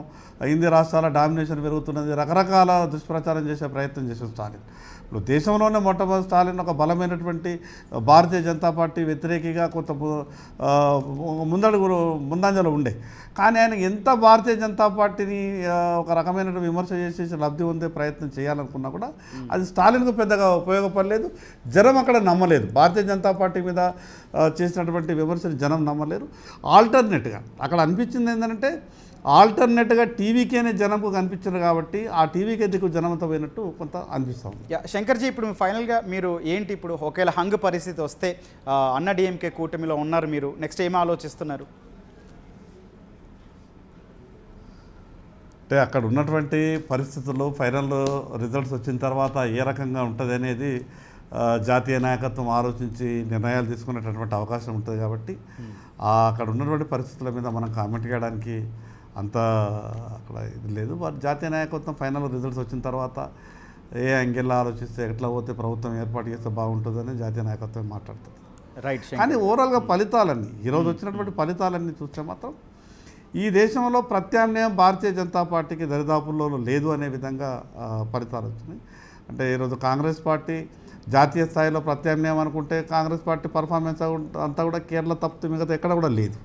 హిందీ రాష్ట్రాల డామినేషన్ పెరుగుతున్నది, రకరకాల దుష్ప్రచారం చేసే ప్రయత్నం చేసిన స్టాలిన్. ఇప్పుడు దేశంలోనే మొట్టమొదటి స్టాలిన్ ఒక బలమైనటువంటి భారతీయ జనతా పార్టీ వ్యతిరేకిగా కొంత ముందంజలో ఉండే. కానీ ఆయన ఎంత భారతీయ జనతా పార్టీని ఒక రకమైన విమర్శ చేసేసి లబ్ధి పొందే ప్రయత్నం చేయాలనుకున్నా కూడా అది స్టాలిన్కు పెద్దగా ఉపయోగపడలేదు. జనం అక్కడ నమ్మలేదు, భారతీయ జనతా పార్టీ మీద చేసినటువంటి విమర్శలు జనం నమ్మలేరు. ఆల్టర్నేట్గా అక్కడ అనిపించింది ఏంటంటే ఆల్టర్నేట్గా టీవీకేనే జనంకు కనిపించారు కాబట్టి ఆ టీవీకే దిక్కు జనంతో పోయినట్టు కొంత అనిపిస్తుంది. శంకర్జీ, ఇప్పుడు ఫైనల్గా మీరు ఏంటి, ఇప్పుడు ఒకవేళ హంగ్ పరిస్థితి వస్తే అన్నా డిఎంకే కూటమిలో ఉన్నారు, మీరు నెక్స్ట్ ఏం ఆలోచిస్తున్నారు? అంటే అక్కడ ఉన్నటువంటి పరిస్థితుల్లో ఫైనల్ రిజల్ట్స్ వచ్చిన తర్వాత ఏ రకంగా ఉంటుంది అనేది జాతీయ నాయకత్వం ఆలోచించి నిర్ణయాలు తీసుకునేటటువంటి అవకాశం ఉంటుంది. కాబట్టి అక్కడ ఉన్నటువంటి పరిస్థితుల మీద మనం కామెంట్ చేయడానికి అంత అక్కడ ఇది లేదు. జాతీయ నాయకత్వం ఫైనల్ రిజల్ట్స్ వచ్చిన తర్వాత ఏ యాంగిల్లో ఆలోచిస్తే ఎట్లా పోతే ప్రభుత్వం ఏర్పాటు చేస్తే బాగుంటుందని జాతీయ నాయకత్వం మాట్లాడుతుంది. రైట్. కానీ ఓవరాల్గా ఫలితాలన్నీ ఈరోజు వచ్చినటువంటి ఫలితాలన్నీ చూస్తే మాత్రం ఈ దేశంలో ప్రత్యామ్నాయం భారతీయ జనతా పార్టీకి దరిదాపుల్లో లేదు అనే విధంగా ఫలితాలు వచ్చినాయి. అంటే ఈరోజు కాంగ్రెస్ పార్టీ జాతీయ స్థాయిలో ప్రత్యామ్నాయం అనుకుంటే కాంగ్రెస్ పార్టీ పర్ఫార్మెన్స్ అంతా కూడా కేరళ తప్పితే మిగతా ఎక్కడ కూడా లేదు.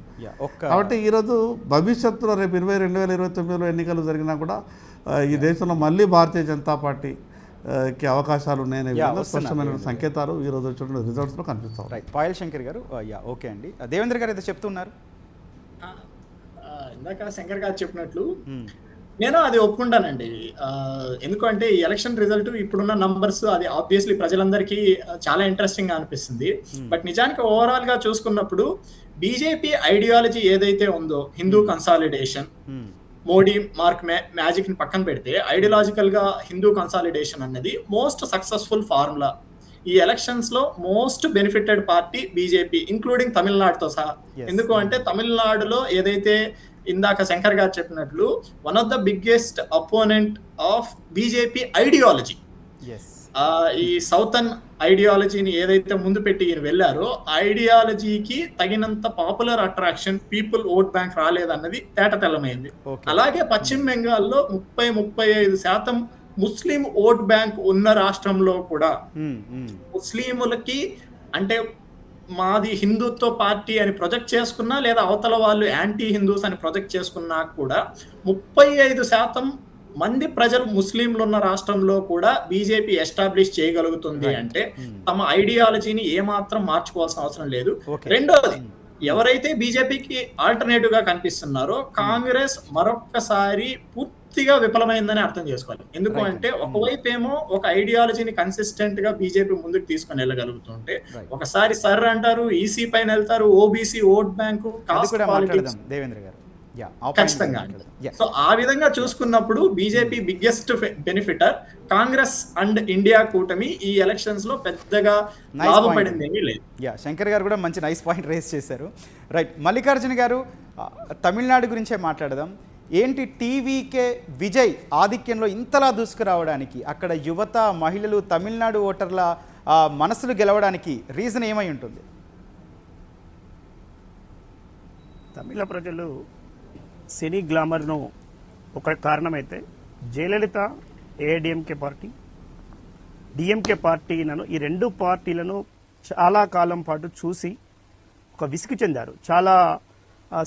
కాబట్టి ఈరోజు భవిష్యత్తులో రేపు 2029లో ఎన్నికలు జరిగినా కూడా ఈ దేశంలో మళ్ళీ భారతీయ జనతా పార్టీకి అవకాశాలు ఉన్నాయనే విధంగా స్పష్టమైన సంకేతాలు ఈరోజు వచ్చిన రిజల్ట్స్లో కనిపిస్తాయి. రైట్. పాయల్ శంకర్ గారు, ఓకే అండి. దేవేంద్ర గారు ఏదో చెప్తున్నారు. ఇందాక శంకర్ గారు చెప్పినట్లు నేను అది ఒప్పుకుంటానండి. ఎందుకంటే ఈ ఎలక్షన్ రిజల్ట్ ఇప్పుడున్న నంబర్స్ అది ఆబ్వియస్లీ ప్రజలందరికీ చాలా ఇంట్రెస్టింగ్ గా అనిపిస్తుంది. బట్ నిజానికి ఓవరాల్ గా చూసుకున్నప్పుడు బీజేపీ ఐడియాలజీ ఏదైతే ఉందో Hindu consolidation, Modi mark magic ని పక్కన పెడితే ఐడియాలజికల్ గా హిందూ కన్సాలిడేషన్ అన్నది మోస్ట్ సక్సెస్ఫుల్ ఫార్ములా. ఈ ఎలక్షన్స్ లో most benefited party BJP, including తమిళనాడుతో సహా. ఎందుకు అంటే తమిళనాడులో ఏదైతే ఇందాక శంకర్ గారు చెప్పినట్లు one of the biggest opponent of BJP ideology, ఈ సౌతర్న్ ఐడియాలజీని ఏదైతే ముందు పెట్టి ఈయన వెళ్ళారో ఐడియాలజీకి తగినంత popular attraction, people vote bank రాలేదన్నది తేటతెల్లమైంది. అలాగే పశ్చిమ బెంగాల్లో 35% ముస్లిం ఓట్ బ్యాంక్ ఉన్న రాష్ట్రంలో కూడా ముస్లింలకి అంటే మాది హిందుత్వ పార్టీ అని ప్రొజెక్ట్ చేసుకున్నా లేదా అవతల వాళ్ళు యాంటీ హిందూస్ అని ప్రొజెక్ట్ చేసుకున్నా కూడా 35% మంది ప్రజలు ముస్లింలు ఉన్న రాష్ట్రంలో కూడా బీజేపీ ఎస్టాబ్లిష్ చేయగలుగుతుంది అంటే తమ ఐడియాలజీని ఏమాత్రం మార్చుకోవాల్సిన అవసరం లేదు. రెండోది, ఎవరైతే బీజేపీకి ఆల్టర్నేటివ్ గా కనిపిస్తున్నారో కాంగ్రెస్ మరొక్కసారి పూర్తిగా విఫలమైందని అర్థం చేసుకోవాలి. ఎందుకు అంటే ఒకవైపు ఏమో ఒక ఐడియాలజీని కన్సిస్టెంట్ గా బీజేపీ ముందుకు తీసుకొని వెళ్ళగలుగుతుంటే ఒకసారి సర్ అంటారు, ఈసీ పైన వెళ్తారు, OBC vote bank, caste politics. Devendra garu ఖచ్చితంగా. సో ఆ విధంగా చూసుకున్నప్పుడు BJP biggest benefiter, Congress and India కూటమి ఈ ఎలక్షన్స్ లో పెద్దగా లాభపడింది ఏమీ లేదు. శంకర్ గారు కూడా మంచి నైస్ పాయింట్ రేస్ చేశారు. రైట్. మల్లికార్జున గారు, తమిళనాడు గురించే మాట్లాడదాం. ఏంటి టీవీకే విజయ్ ఆధిక్యంలో ఇంతలా దూసుకురావడానికి, అక్కడ యువత, మహిళలు, తమిళనాడు ఓటర్ల మనసులు గెలవడానికి రీజన్ ఏమై ఉంటుంది? తమిళ ప్రజలు సినీ గ్లామర్ను ఒక కారణమైతే జయలలిత ఏఐడిఎంకే పార్టీ, డిఎంకే పార్టీలను ఈ రెండు పార్టీలను చాలా కాలం పాటు చూసి ఒక విసిగి చెందారు. చాలా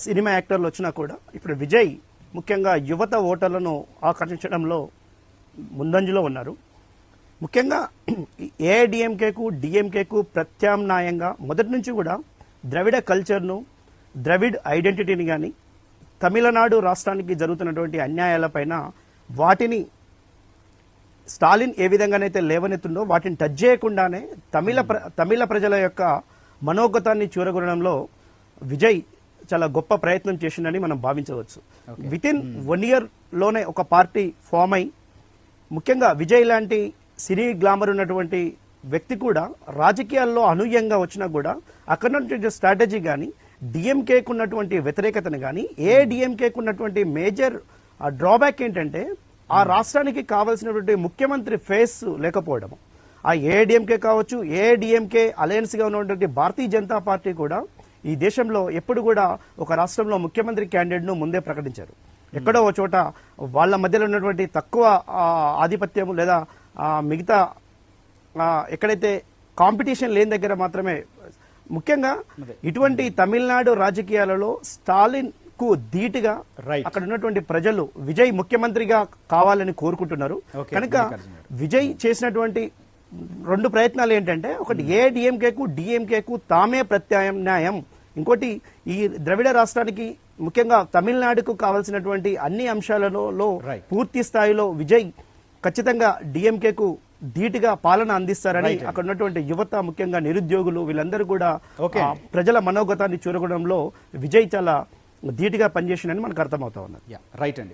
సినిమా యాక్టర్లు వచ్చినా కూడా ఇప్పుడు విజయ్ ముఖ్యంగా యువత ఓటర్లను ఆకర్షించడంలో ముందంజలో ఉన్నారు. ముఖ్యంగా ఏఐడిఎంకేకు డిఎంకేకు ప్రత్యామ్నాయంగా మొదటి నుంచి కూడా ద్రవిడ కల్చర్ను, ద్రవిడ్ ఐడెంటిటీని కానీ, తమిళనాడు రాష్ట్రానికి జరుగుతున్నటువంటి అన్యాయాలపైన వాటిని స్టాలిన్ ఏ విధంగానైతే లేవనెత్తుండో వాటిని టచ్ చేయకుండానే తమిళ ప్రజల యొక్క మనోగతాన్ని చూరగొనడంలో విజయ్ చాలా గొప్ప ప్రయత్నం చేసిందని మనం భావించవచ్చు. వితిన్ 1 year లోనే ఒక పార్టీ ఫామ్ అయి, ముఖ్యంగా విజయ్ లాంటి సినీ గ్లామర్ ఉన్నటువంటి వ్యక్తి కూడా రాజకీయాల్లో అనూహ్యంగా వచ్చినా కూడా అక్కడ ఉన్నటువంటి స్ట్రాటజీ కానీ, డిఎంకేకు ఉన్నటువంటి వ్యతిరేకతను కానీ, ఏఐడిఎంకేకు ఉన్నటువంటి మేజర్ డ్రాబ్యాక్ ఏంటంటే ఆ రాష్ట్రానికి కావాల్సినటువంటి ముఖ్యమంత్రి ఫేస్ లేకపోవడం. ఆ ఏఐడిఎంకే కావచ్చు, ఏఐడిఎంకే అలయన్స్గా ఉన్నటువంటి భారతీయ జనతా పార్టీ కూడా ఈ దేశంలో ఎప్పుడు కూడా ఒక రాష్ట్రంలో ముఖ్యమంత్రి క్యాండిడేట్ను ముందే ప్రకటించారు. ఎక్కడో ఒక చోట వాళ్ళ మధ్యలో ఉన్నటువంటి తక్కువ ఆధిపత్యం లేదా మిగతా ఎక్కడైతే కాంపిటీషన్ లేని దగ్గర మాత్రమే. ముఖ్యంగా ఇటువంటి తమిళనాడు రాజకీయాలలో స్టాలిన్ కు ధీటుగా అక్కడ ఉన్నటువంటి ప్రజలు విజయ్ ముఖ్యమంత్రిగా కావాలని కోరుకుంటున్నారు. కనుక విజయ్ చేసినటువంటి 2 ప్రయత్నాలు ఏంటంటే, ఒకటి ఏఐడిఎంకేకు డిఎంకేకు తామే ప్రత్యామ్నాయం, ఇంకోటి ఈ ద్రవిడ రాష్ట్రానికి ముఖ్యంగా తమిళనాడుకు కావాల్సినటువంటి అన్ని అంశాలలో పూర్తి స్థాయిలో విజయ్ ఖచ్చితంగా డిఎంకేకు ధీటుగా పాలన అందిస్తారని అక్కడ ఉన్నటువంటి యువత, ముఖ్యంగా నిరుద్యోగులు, వీళ్ళందరూ కూడా ప్రజల మనోగతాన్ని చూరగొనడంలో విజయ్ చాలా ధీటుగా పనిచేసిందని మనకు అర్థమవుతా ఉన్నది. రైట్ అండి.